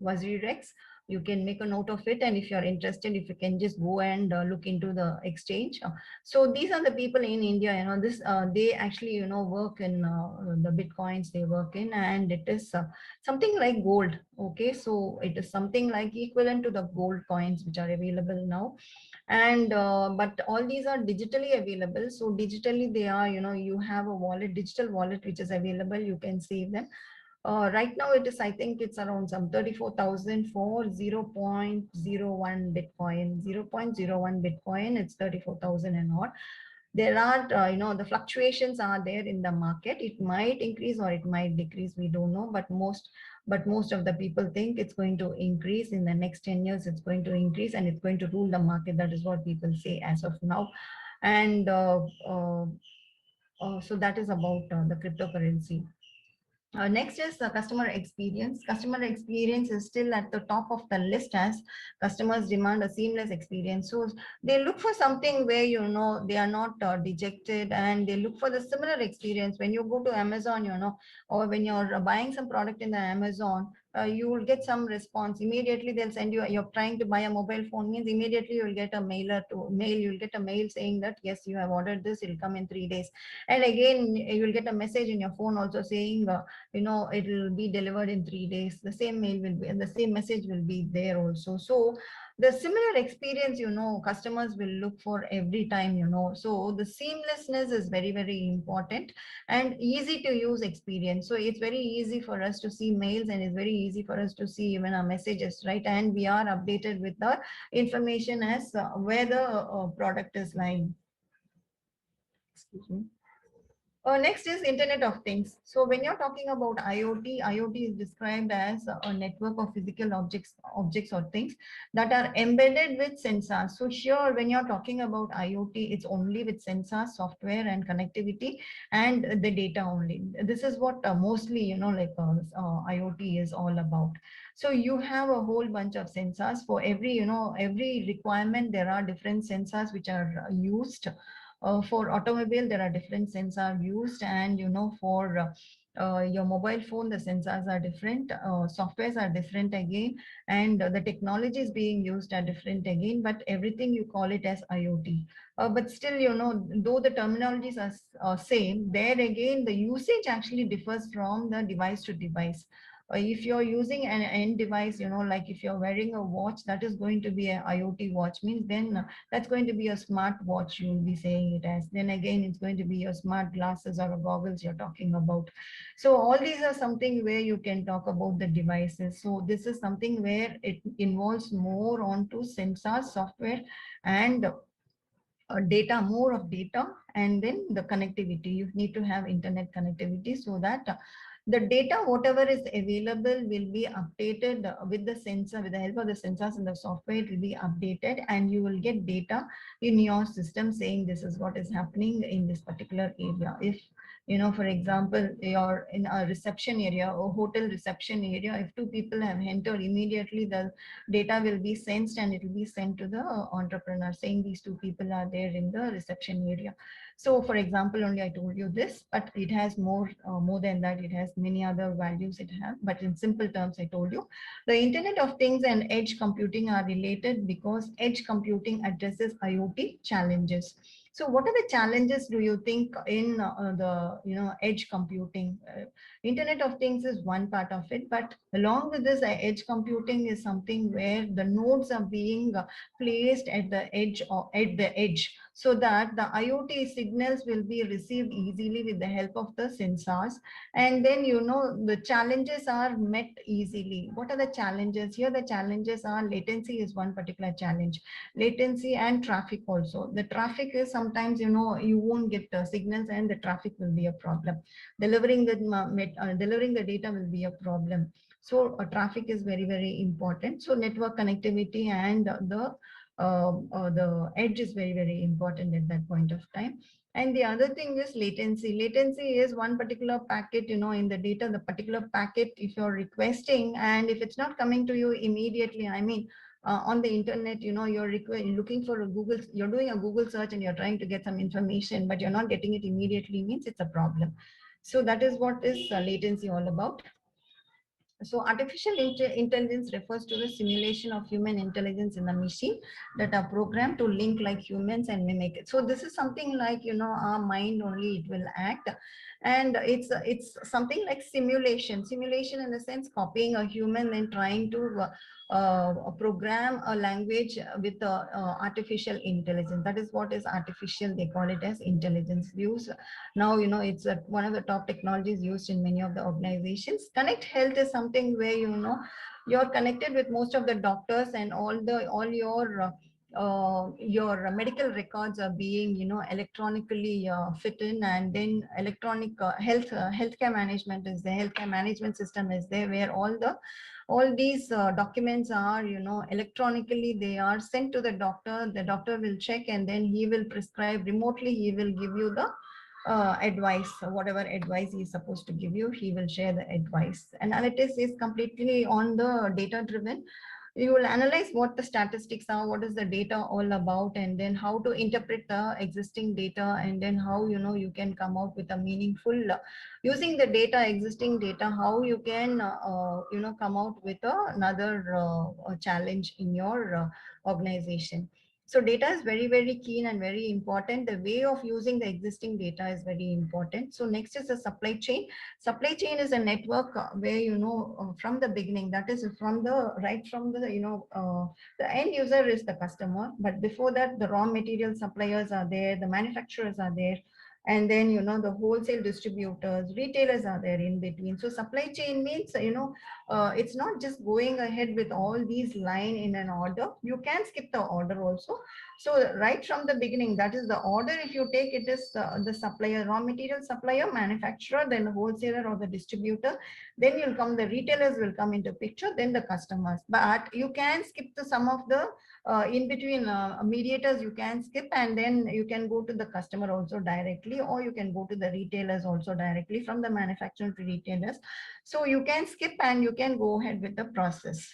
S2: WazirX. You can make a note of it, and if you're interested, if you can just go and look into the exchange. So these are the people in India, this they actually, work in the Bitcoins they work in, and it is something like gold. Okay, so it is something like equivalent to the gold coins which are available now. And but all these are digitally available. So digitally they are, you have a wallet, digital wallet, which is available. You can save them. Right now it is, I think it's around some 34,000 for 0.01 Bitcoin. 0.01 Bitcoin, it's 34,000 and odd. There are, the fluctuations are there in the market. It might increase or it might decrease, we don't know, but most of the people think it's going to increase in the next 10 years. It's going to increase and it's going to rule the market. That is what people say as of now. And so that is about the cryptocurrency. Next is the customer experience. Customer experience is still at the top of the list, as customers demand a seamless experience. So they look for something where, they are not dejected, and they look for the similar experience. When you go to Amazon, or when you're buying some product in the Amazon, you will get some response immediately. They'll send you, you're trying to buy a mobile phone, means immediately you'll get a you'll get a mail saying that yes, you have ordered this, it'll come in 3 days. And again, you'll get a message in your phone also saying, it will be delivered in 3 days. The same mail will be, and the same message will be there also. So the similar experience, customers will look for every time, so the seamlessness is very, very important, and easy to use experience. So it's very easy for us to see mails, and it's very easy for us to see even our messages, right? And we are updated with the information as where the product is lying. Excuse me. Next is Internet of Things. So when you're talking about IoT, IoT is described as a network of physical objects or things that are embedded with sensors. So here, when you're talking about IoT, it's only with sensors, software, and connectivity, and the data only. This is what mostly, IoT is all about. So you have a whole bunch of sensors for every, every requirement. There are different sensors which are used. For automobile, there are different sensors used, and for your mobile phone, the sensors are different, softwares are different again, and the technologies being used are different again. But everything you call it as IoT. But still, though the terminologies are same, there again the usage actually differs from the device to device. If you're using an end device, like if you're wearing a watch, that is going to be an IoT watch, means then that's going to be a smart watch, you will be saying it as. Then again, it's going to be your smart glasses or goggles you're talking about. So all these are something where you can talk about the devices. So this is something where it involves more onto sensors, software, and data, more of data, and then the connectivity. You need to have internet connectivity so that the data, whatever is available, will be updated with the sensor, with the help of the sensors and the software. It will be updated, and you will get data in your system saying this is what is happening in this particular area. If for example, you're in a reception area or hotel reception area, if two people have entered, immediately the data will be sensed and it will be sent to the entrepreneur saying these two people are there in the reception area. So for example, only I told you this, but it has more than that. It has many other values it has, but in simple terms I told you. The Internet of Things and edge computing are related because edge computing addresses IoT challenges. So what are the challenges do you think in the edge computing? Internet of Things is one part of it, but along with this, edge computing is something where the nodes are being placed at the edge or at the edge, so that the IoT signals will be received easily with the help of the sensors. And then the challenges are met easily. What are the challenges? Here the challenges are latency is one particular challenge. Latency and traffic also. The traffic is sometimes you won't get signals and the traffic will be a problem. Delivering the data will be a problem. So traffic is very, very important. So network connectivity and the edge is very, very important at that point of time. And the other thing is latency. Latency is one particular packet, in the data, the particular packet, if you're requesting, and if it's not coming to you immediately, I mean, on the internet, you're looking for a Google, you're doing a Google search and you're trying to get some information, but you're not getting it immediately, means it's a problem. So that is what is latency all about. So artificial intelligence refers to the simulation of human intelligence in the machine that are programmed to link like humans and mimic it. So this is something like, our mind only, it will act. And it's something like simulation in the sense copying a human and trying to program a language with artificial intelligence. That is what is artificial, they call it as intelligence views. Now, it's one of the top technologies used in many of the organizations. Connect Health is something where, you're connected with most of the doctors, and all your medical records are being, electronically fit in, and then electronic healthcare management is the healthcare management system is there, where all these documents are, electronically, they are sent to the doctor. The doctor will check, and then he will prescribe remotely. He will give you the advice, whatever advice he is supposed to give you, he will share the advice. Analytics is completely on the data driven. You will analyze what the statistics are, what is the data all about, and then how to interpret the existing data, and then how you can come out with a meaningful using the data, existing data, how you can come out with another challenge in your organization. So data is very, very keen and very important. The way of using the existing data is very important. So next is the supply chain. Supply chain is a network where, from the beginning, that is from the, right from the, the end user is the customer. But before that, the raw material suppliers are there, the manufacturers are there. And then, the wholesale distributors, retailers are there in between. So supply chain means, it's not just going ahead with all these line in an order. You can skip the order also. So right from the beginning, that is the order. If you take, it is the supplier, raw material supplier, manufacturer, then the wholesaler or the distributor. Then you'll come, the retailers will come into picture, then the customers. But you can skip the some of the in between mediators, you can skip, and then you can go to the customer also directly, or you can go to the retailers also directly, from the manufacturer to retailers. So you can skip and you can go ahead with the process.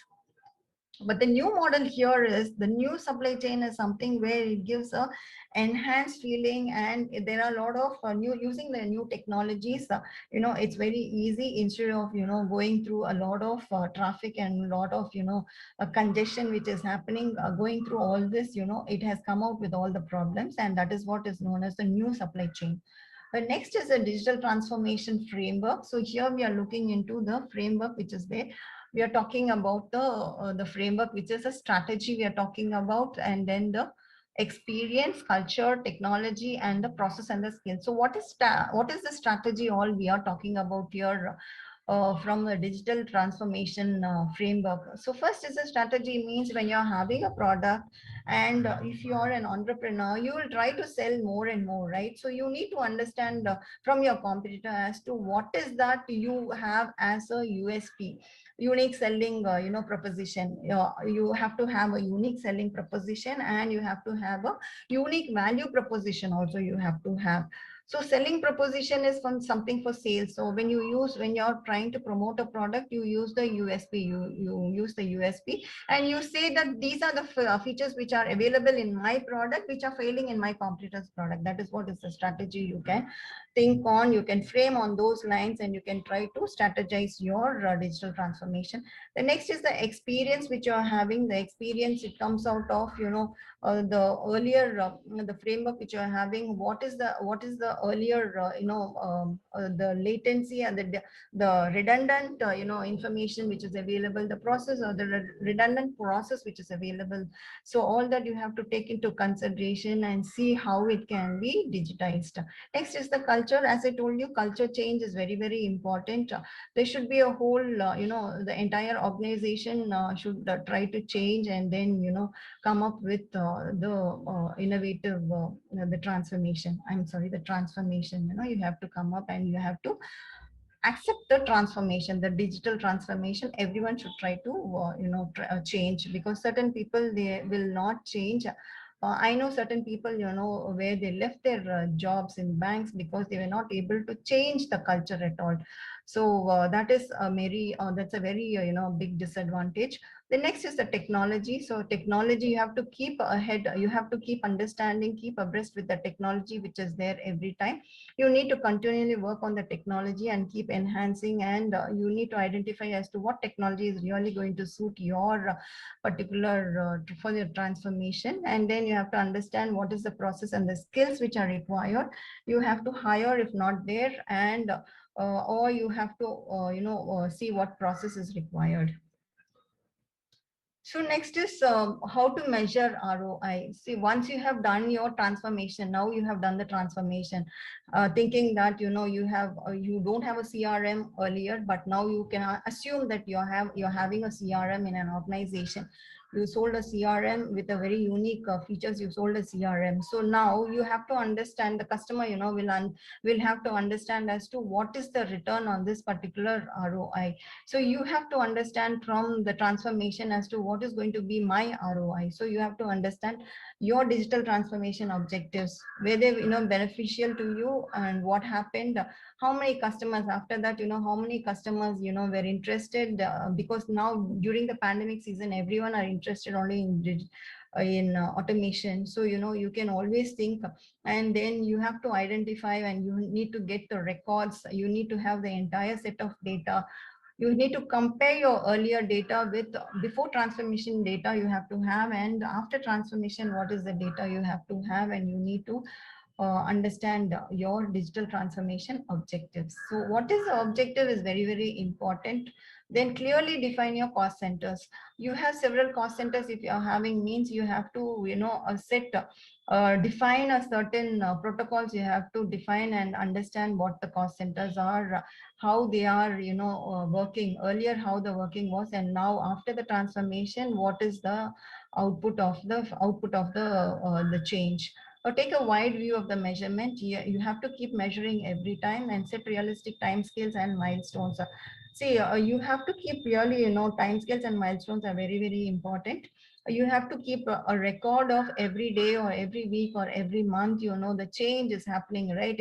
S2: But the new model here is, the new supply chain is something where it gives a enhanced feeling, and there are a lot of new, using the new technologies. It's very easy, instead of going through a lot of traffic and a lot of congestion which is happening, going through all this, it has come out with all the problems, and that is what is known as the new supply chain. But next is a digital transformation framework. So here we are looking into the framework which is there. We are talking about the framework, which is a strategy we are talking about, and then the experience, culture, technology, and the process and the skill. So what is the strategy all we are talking about here, from the digital transformation framework? So first is a strategy, means when you're having a product, and if you are an entrepreneur, you will try to sell more and more, right? So you need to understand from your competitor as to what is that you have as a USP, unique selling proposition. You have to have a unique selling proposition, and you have to have a unique value proposition also, you have to have. So selling proposition is from something for sales. So when you're trying to promote a product, you use the USP, you use the USP, and you say that these are the features which are available in my product, which are failing in my competitor's product. That is what is the strategy you can think on, you can frame on those lines, and you can try to strategize your digital transformation. The next is the experience which you are having. The experience, it comes out of the earlier the framework which you are having. What is the earlier the latency and the redundant information which is available, the process, or the redundant process which is available. So all that you have to take into consideration and see how it can be digitized. Next is the culture. As I told you, culture change is very, very important. There should be a whole, the entire organization should try to change, and then, come up with the innovative, the transformation. I'm sorry, the transformation. You have to come up, and you have to accept the transformation, the digital transformation. Everyone should try to change, because certain people, they will not change. I know certain people, where they left their jobs in banks because they were not able to change the culture at all. So that's a very big disadvantage. The next is the technology. So technology, you have to keep ahead, you have to keep understanding, keep abreast with the technology which is there every time. You need to continually work on the technology and keep enhancing, and you need to identify as to what technology is really going to suit your particular for your transformation. And then you have to understand what is the process and the skills which are required. You have to hire if not there, and or you have to see what process is required. So next is how to measure ROI. See, once you have done your transformation, now you have done the transformation, thinking that you don't have a CRM earlier, but now you can assume that you're having a CRM in an organization. You sold a CRM with a very unique features. You sold a CRM. So now you have to understand, the customer will have to understand as to what is the return on this particular ROI. So you have to understand from the transformation as to what is going to be my ROI. So you have to understand your digital transformation objectives, were they beneficial to you, and what happened, how many customers after that, how many customers were interested, because now during the pandemic season, everyone are interested only in automation. So you can always think, and then you have to identify, and you need to get the records, you need to have the entire set of data. You need to compare your earlier data with before transformation data you have to have, and after transformation, what is the data you have to have, and you need to understand your digital transformation objectives. So what is the objective is very, very important. Then clearly define your cost centers. You have several cost centers. If you are having, means you have to, set define a certain protocols. You have to define and understand what the cost centers are, how they are, working earlier, how the working was, and now after the transformation, what is the output of the change. Or take a wide view of the measurement. You have to keep measuring every time and set realistic time scales and milestones. See, you have to keep really, time scales and milestones are very, very important. You have to keep a record of every day or every week or every month, the change is happening, right?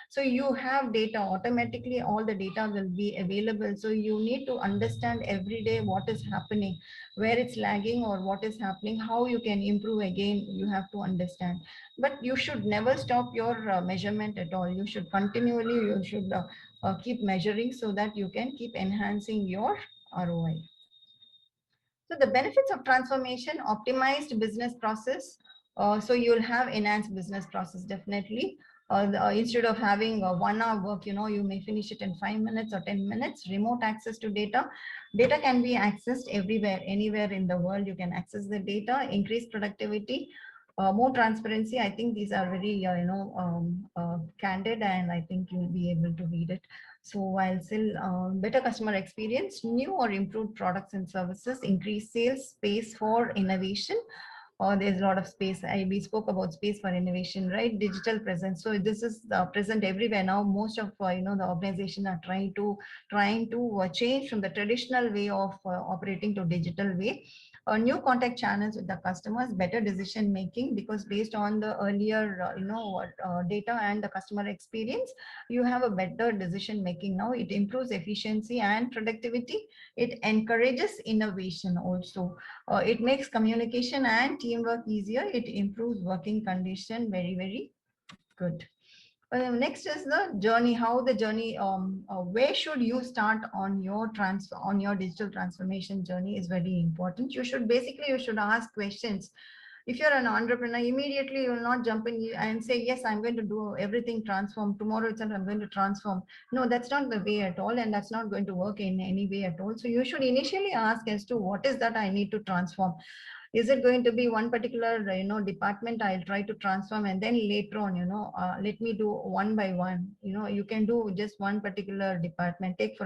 S2: So you have data automatically, all the data will be available. So you need to understand every day what is happening, where it's lagging or what is happening, how you can improve again, you have to understand. But you should never stop your measurement at all. You should continually, you should keep measuring so that you can keep enhancing your ROI. So the benefits of transformation: optimized business process. So you'll have enhanced business process definitely. Instead of having a 1 hour work, you may finish it in 5 minutes or 10 minutes. Remote access to data. Data can be accessed everywhere, anywhere in the world. You can access the data. Increase productivity. More transparency. I think these are very, candid, and I think you'll be able to read it. So while still better customer experience, new or improved products and services, increase sales, space for innovation. There's a lot of space. We spoke about space for innovation, right? Digital presence. So this is present everywhere now. Most of the organization are trying to change from the traditional way of operating to digital way. New contact channels with the customers, better decision making, because based on the earlier data and the customer experience, you have a better decision making now. It improves efficiency and productivity. It encourages innovation also. It makes communication and teamwork easier. It improves working condition very, very good. Next is the journey. How the journey, where should you start on your digital transformation journey is very important. You should ask questions. If you're an entrepreneur, immediately you will not jump in and say, yes, I'm going to do everything transform tomorrow itself, I'm going to transform. No, that's not the way at all, and that's not going to work in any way at all. So you should initially ask as to what is that I need to transform. Is it going to be one particular department I'll try to transform, and then later on let me do one by one. You can do just one particular department. Take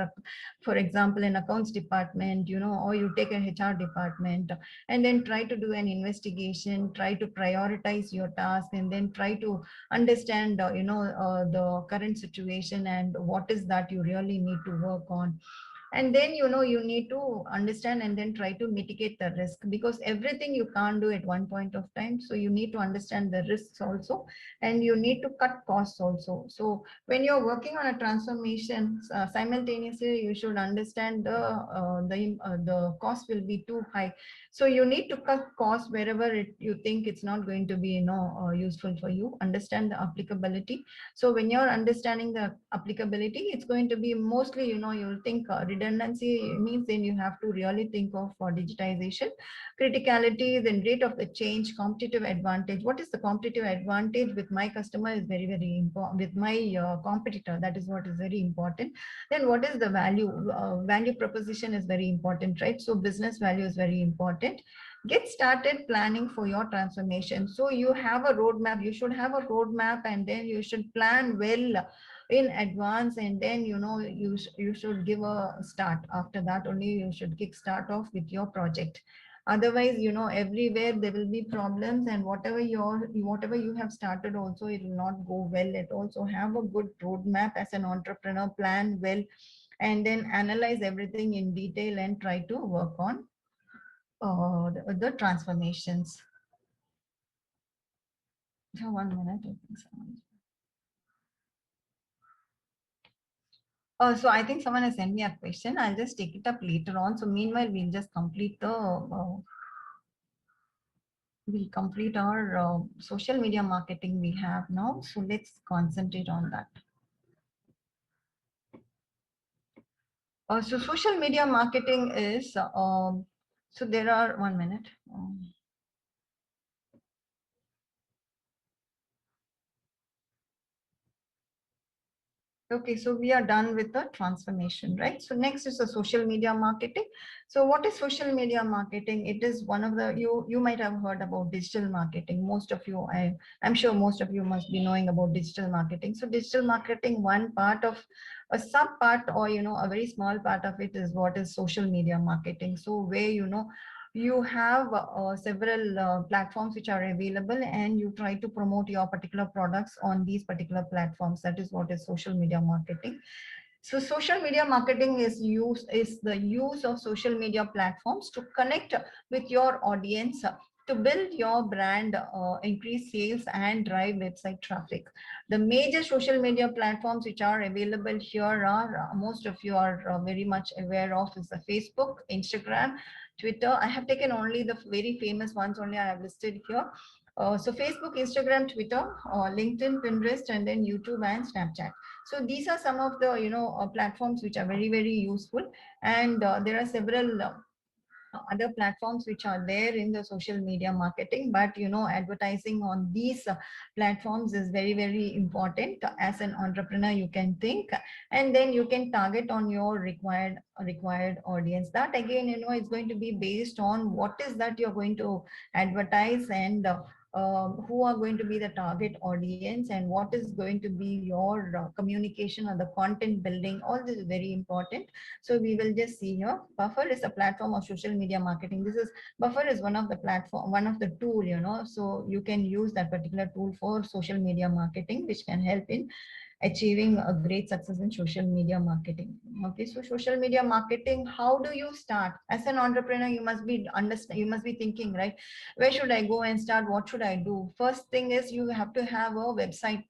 S2: for example an accounts department, or you take a HR department, and then try to do an investigation, try to prioritize your task, and then try to understand the current situation and what is that you really need to work on. And then you need to understand and then try to mitigate the risk, because everything you can't do at one point of time. So you need to understand the risks also, and you need to cut costs also. So when you're working on a transformation, simultaneously you should understand the cost will be too high. So you need to cut costs wherever you think it's not going to be useful for you. Understand the applicability. So when you're understanding the applicability, it's going to be mostly, you'll think redundancy means, then you have to really think of digitization. Criticality, then rate of the change, competitive advantage. What is the competitive advantage with my customer is very, very important. With my competitor, that is what is very important. Then what is the value? Value proposition is very important, right? So business value is very important. Get started planning for your transformation. So you have a roadmap. You should have a roadmap, and then you should plan well in advance, and then you should give a start. After that only you should kick start off with your project. Otherwise, everywhere there will be problems, and whatever you have started also, it will not go well at all. So have a good roadmap as an entrepreneur, plan well, and then analyze everything in detail and try to work on the transformations. So 1 minute, I think someone. So I think someone has sent me a question. I'll just take it up later on. So meanwhile, we'll complete our social media marketing we have now. So let's concentrate on that. So social media marketing is, so there are 1 minute. Okay, so we are done with the transformation, right? So next is the social media marketing. So what is social media marketing? It is one of the, you might have heard about digital marketing. Most of you, I'm sure most of you must be knowing about digital marketing. So digital marketing, one part of a sub part, or a very small part of it is what is social media marketing. So where you have several platforms which are available, and you try to promote your particular products on these particular platforms. That is what is social media marketing. So social media marketing is the use of social media platforms to connect with your audience, to build your brand, increase sales, and drive website traffic. The major social media platforms which are available here are, most of you are very much aware of, is the Facebook, Instagram, Twitter. I have taken only the very famous ones only I have listed here. So Facebook, Instagram, Twitter, LinkedIn, Pinterest, and then YouTube and Snapchat. So these are some of the platforms which are very, very useful, and there are several other platforms which are there in the social media marketing. But advertising on these platforms is very, very important. As an entrepreneur, you can think, and then you can target on your required audience. That again, is going to be based on what is that you're going to advertise, and who are going to be the target audience, and what is going to be your communication or the content building. All this is very important. So we will just see here. Buffer is a platform of social media marketing. Buffer is one of the platform, one of the tool, so you can use that particular tool for social media marketing, which can help in achieving a great success in social media marketing. Okay, so social media marketing, how do you start? As an entrepreneur, you must be thinking, right? Where should I go and start? What should I do? First thing is you have to have a website.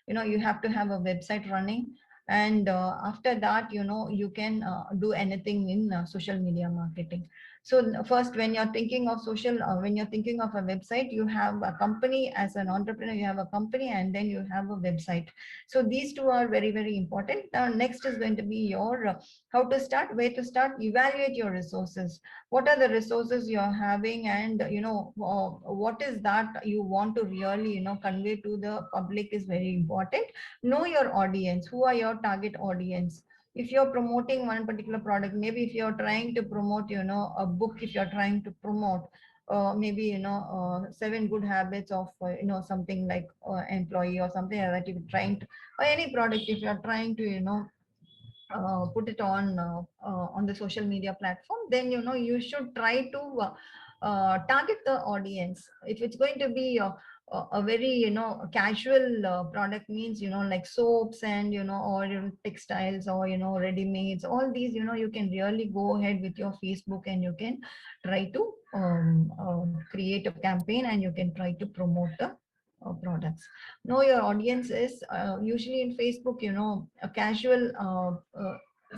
S2: You have to have a website running, and after that, you can do anything in social media marketing. So first, when you're thinking of when you're thinking of a website, you have a company. As an entrepreneur, you have a company, and then you have a website. So these two are very, very important. Next is going to be your how to start, where to start, evaluate your resources. What are the resources you're having, and what is that you want to really convey to the public is very important. Know your audience. Who are your target audience? If you're promoting one particular product, maybe if you're trying to promote a book, if you're trying to promote maybe seven good habits of something like employee or something like that, if you're trying to, or any product, if you're trying to put it on the social media platform, then you should try to target the audience. If it's going to be a very casual product, means like soaps, and or textiles, or ready-mades, all these, you can really go ahead with your Facebook, and you can try to create a campaign, and you can try to promote the products. Know your audience is usually in Facebook, a casual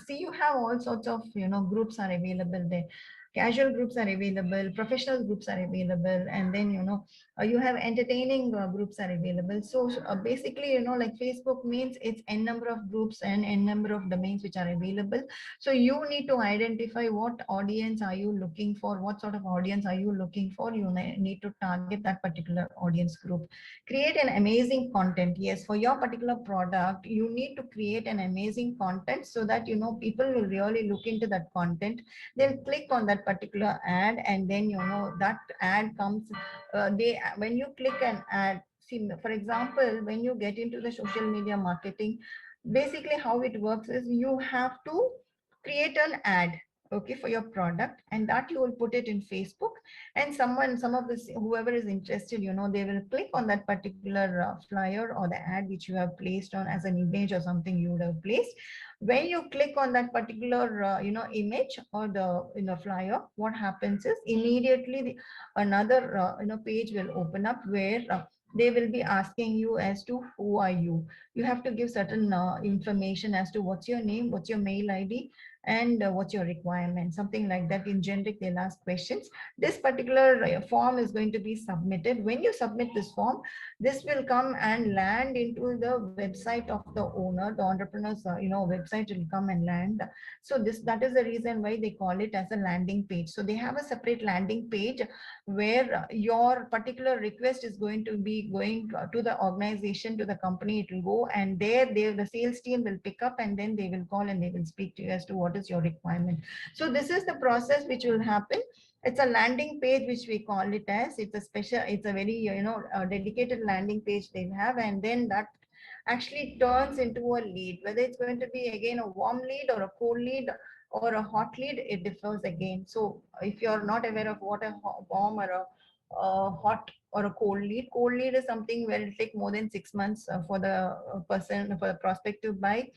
S2: see, you have all sorts of groups are available there. Casual groups are available, professional groups are available, and then you have entertaining groups are available. So basically, like Facebook means it's n number of groups and n number of domains which are available. So you need to identify what audience are you looking for, what sort of audience are you looking for. You need to target that particular audience group. Create an amazing content. Yes, for your particular product, you need to create an amazing content, so that people will really look into that content. They'll click on that particular ad, and then that ad comes, when you click an ad, see, for example, when you get into the social media marketing, basically how it works is you have to create an ad, okay, for your product, and that you will put it in Facebook. And some of this, whoever is interested, they will click on that particular flyer or the ad which you have placed on as an image or something you would have placed. When you click on that particular image or the flyer, what happens is immediately another page will open up, where they will be asking you as to who are you. You have to give certain information as to what's your name, what's your mail ID, and what's your requirement, something like that. In generic, they'll ask questions. This particular form is going to be submitted. When you submit this form, this will come and land into the website of the owner, the entrepreneur's website will come and land. So that is the reason why they call it as a landing page. So they have a separate landing page where your particular request is going to be going to the organization, to the company. It will go, and there the sales team will pick up, and then they will call and they will speak to you as to what is your requirement. So this is the process which will happen. It's a landing page which we call it as. It's a special, it's a very dedicated landing page they have, and then that actually turns into a lead. Whether it's going to be again a warm lead or a cold lead or a hot lead, it differs again. So if you're not aware of what a warm or a hot or a cold lead is something where it'll take more than 6 months for the person, for the prospect to buy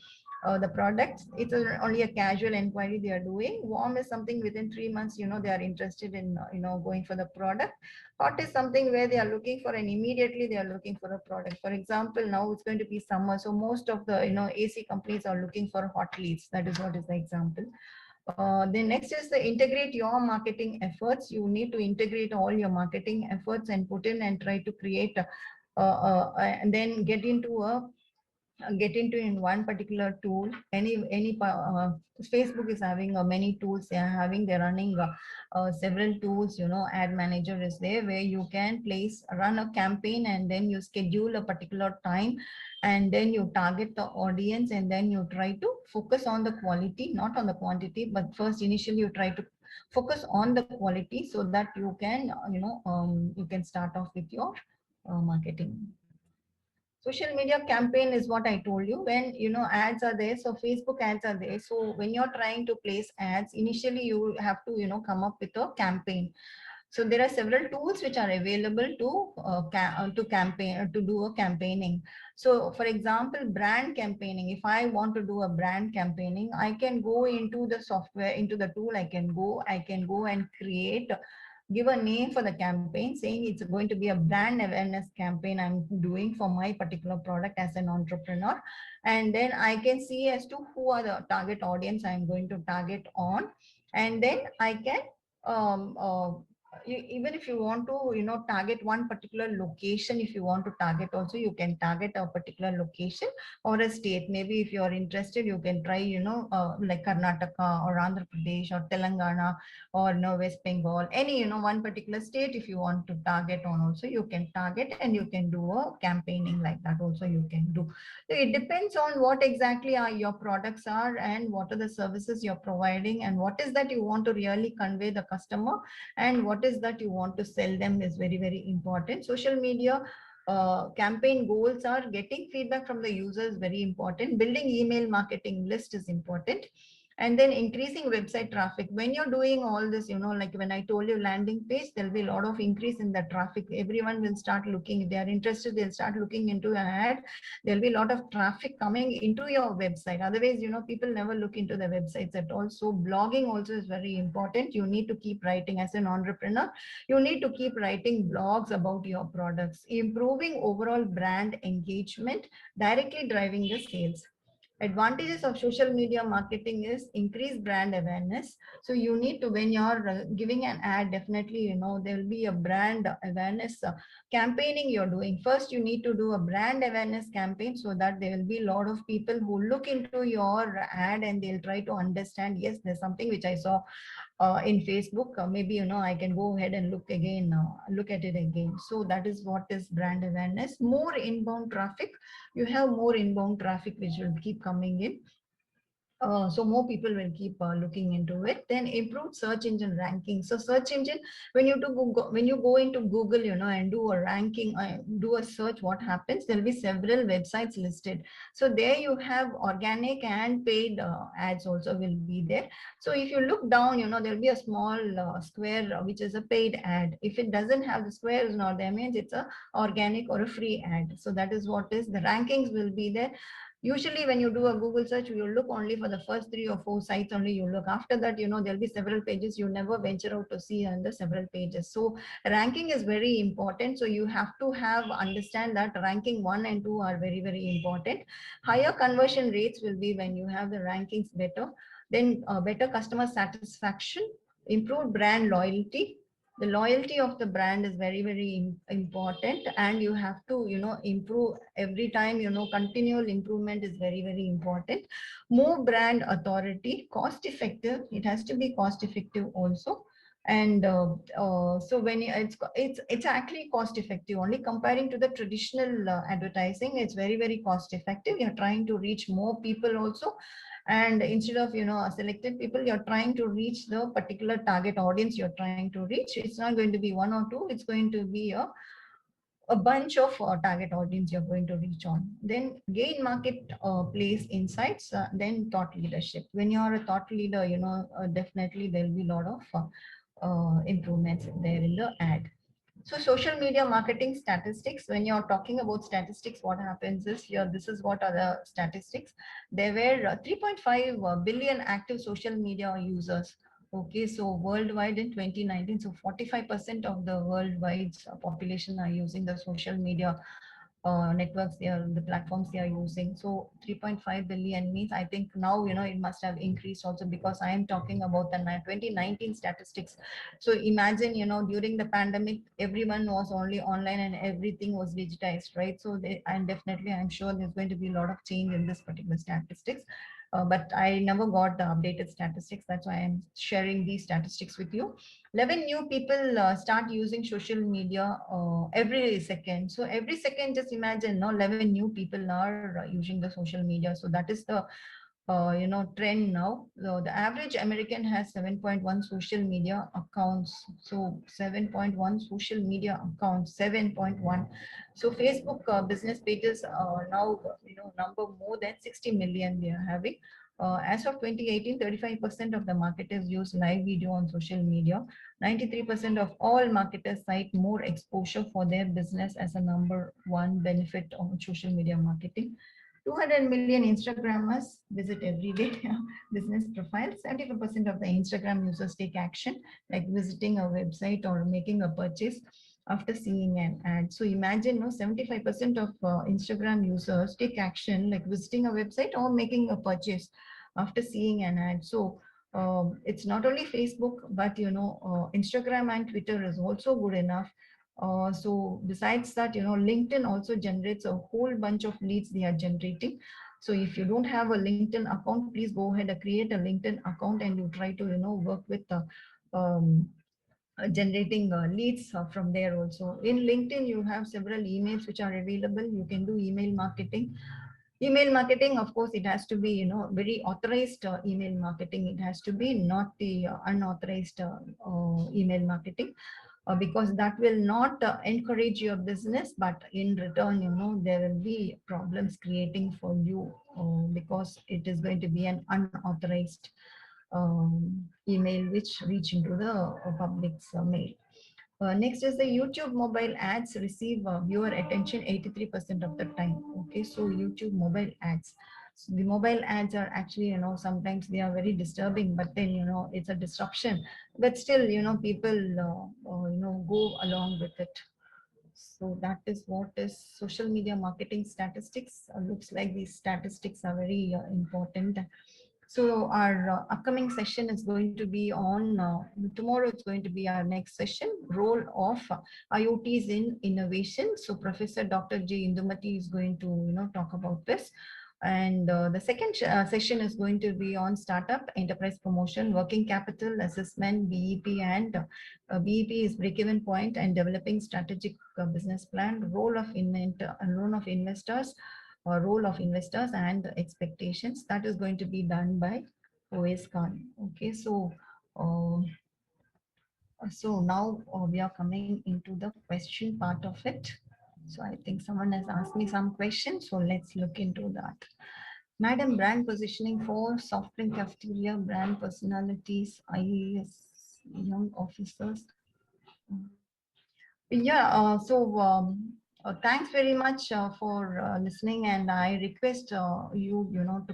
S2: the products. It's only a casual inquiry they are doing. Warm is something within 3 months, they are interested in, going for the product. Hot is something where they are looking for, and immediately they are looking for a product. For example, now it's going to be summer, so most of the AC companies are looking for hot leads. That is what is the example. Then next is the integrate your marketing efforts. You need to integrate all your marketing efforts and put in and try to create, and then get into in one particular tool. Facebook is having many tools. They're running several tools. Ad manager is there where you can run a campaign, and then you schedule a particular time, and then you target the audience, and then you try to focus on the quality, not on the quantity. But first, initially, you try to focus on the quality so that you can you can start off with your marketing. Social media campaign is what I told you. When ads are there, so Facebook ads are there. So when you're trying to place ads, initially you have to come up with a campaign. So there are several tools which are available to campaign, to do a campaigning. So for example, brand campaigning. If I want to do a brand campaigning, I can go into the software, into the tool. I can go and give a name for the campaign, saying it's going to be a brand awareness campaign I'm doing for my particular product as an entrepreneur. And then I can see as to who are the target audience I'm going to target on. And then I can even if you want to target one particular location, if you want to target also, you can target a particular location or a state. Maybe if you're interested, you can try like Karnataka or Andhra Pradesh or Telangana or West Bengal, any one particular state. If you want to target on also, you can target, and you can do a campaigning like that also you can do. So it depends on what exactly your products are, and what are the services you're providing, and what is that you want to really convey the customer, and what is that you want to sell them is very, very important. Social media campaign goals are getting feedback from the users, very important. Building email marketing list is important. And then increasing website traffic. When you're doing all this, like when I told you landing page, there'll be a lot of increase in the traffic. Everyone will start looking. If they are interested, they'll start looking into an ad. There'll be a lot of traffic coming into your website. Otherwise, people never look into the websites at all. So blogging also is very important. You need to keep writing. As an entrepreneur, you need to keep writing blogs about your products. Improving overall brand engagement, directly driving the sales. Advantages of social media marketing is increased brand awareness. So you need to, when you're giving an ad, definitely there will be a brand awareness campaigning you're doing. First, you need to do a brand awareness campaign, so that there will be a lot of people who look into your ad, and they'll try to understand, yes, there's something which I saw in Facebook. Maybe I can go ahead and look at it again. So that is what is brand awareness. More inbound traffic. You have more inbound traffic which will keep coming in. So more people will keep looking into it. Then improved search engine ranking. So search engine, when you go into Google, and do a ranking, do a search, what happens? There will be several websites listed. So there you have organic and paid ads also will be there. So if you look down, there will be a small square which is a paid ad. If it doesn't have the square, is not there, means it's a organic or a free ad. So that is what is the rankings will be there. Usually when you do a Google search, you look only for the first 3 or 4 sites only you look. After that, there'll be several pages. You never venture out to see on the several pages. So ranking is very important. So you have to understand that ranking 1 and 2 are very, very important. Higher conversion rates will be when you have the rankings better. Then better customer satisfaction, improved brand loyalty. The loyalty of the brand is very, very important, and you have to, improve every time. Continual improvement is very, very important. More brand authority, cost effective. It has to be cost effective also. And so when it's actually cost effective only comparing to the traditional advertising. It's very, very cost effective. You're trying to reach more people also, and instead of selected people, you're trying to reach the particular target audience you're trying to reach. It's not going to be one or two, it's going to be a bunch of target audience you're going to reach on. Then gain market place insights, then thought leadership. When you're a thought leader, definitely there'll be a lot of improvements there in the ad. So social media marketing statistics, when you're talking about statistics, what happens is here, this is what are the statistics. There were 3.5 billion active social media users. Okay, so worldwide in 2019, so 45% of the worldwide population are using the social media networks, they are the platforms they are using. So 3.5 billion means, I think now it must have increased also, because I am talking about the 2019 statistics. So imagine, during the pandemic, everyone was only online and everything was digitized, right? So and definitely I'm sure there's going to be a lot of change in this particular statistics. But I never got the updated statistics. That's why I'm sharing these statistics with you. 11 new people start using social media every second. So every second, just imagine, no, 11 new people are using the social media. So that is the trend now. So the average American has 7.1 social media accounts. So 7.1 social media accounts, 7.1. So Facebook business pages are now number more than 60 million we are having. As of 2018, 35% of the marketers use live video on social media. 93% of all marketers cite more exposure for their business as a number one benefit of social media marketing. 200 million Instagrammers visit every day business profiles. 75% of the Instagram users take action, like visiting a website or making a purchase after seeing an ad. So imagine, no, 75% of Instagram users take action, like visiting a website or making a purchase after seeing an ad. So it's not only Facebook, but Instagram and Twitter is also good enough. So besides that, LinkedIn also generates a whole bunch of leads they are generating. So if you don't have a LinkedIn account, please go ahead and create a LinkedIn account, and you try to work with um, generating leads from there also. In LinkedIn, you have several emails which are available. You can do email marketing. Email marketing, of course, it has to be very authorized email marketing. It has to be not the unauthorized email marketing, because that will not encourage your business, but in return, there will be problems creating for you, because it is going to be an unauthorized email which reach into the public's mail. Next is the YouTube mobile ads receive viewer attention 83% of the time. Okay, so YouTube mobile ads. So the mobile ads are actually, sometimes they are very disturbing, but then, it's a disruption. But still, people, go along with it. So that is what is social media marketing statistics. Looks like these statistics are very important. So our upcoming session is going to be on tomorrow. It's going to be our next session, role of IoTs in innovation. So Professor Dr. J. Indumati is going to talk about this. And the second session is going to be on startup, enterprise promotion, working capital assessment, BEP, and BEP is break-even point, and developing strategic business plan, role of investors, role of investors, and expectations. That is going to be done by OS Khan. Okay, so now we are coming into the question part of it. So I think someone has asked me some questions, so let's look into that. Madam, brand positioning for soft drink cafeteria, brand personalities, IAS, young officers. Yeah, thanks very much for listening, and I request to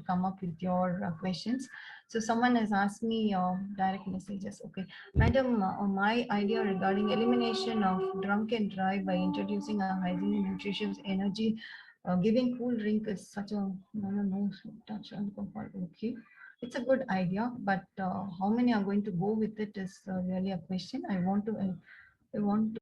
S2: come up with your questions. So someone has asked me direct messages. Okay, Madam, my idea regarding elimination of drunk and drive by introducing a highly nutritious energy giving cool drink is such a no touch alcohol. Okay, it's a good idea, but how many are going to go with it is really a question. I want to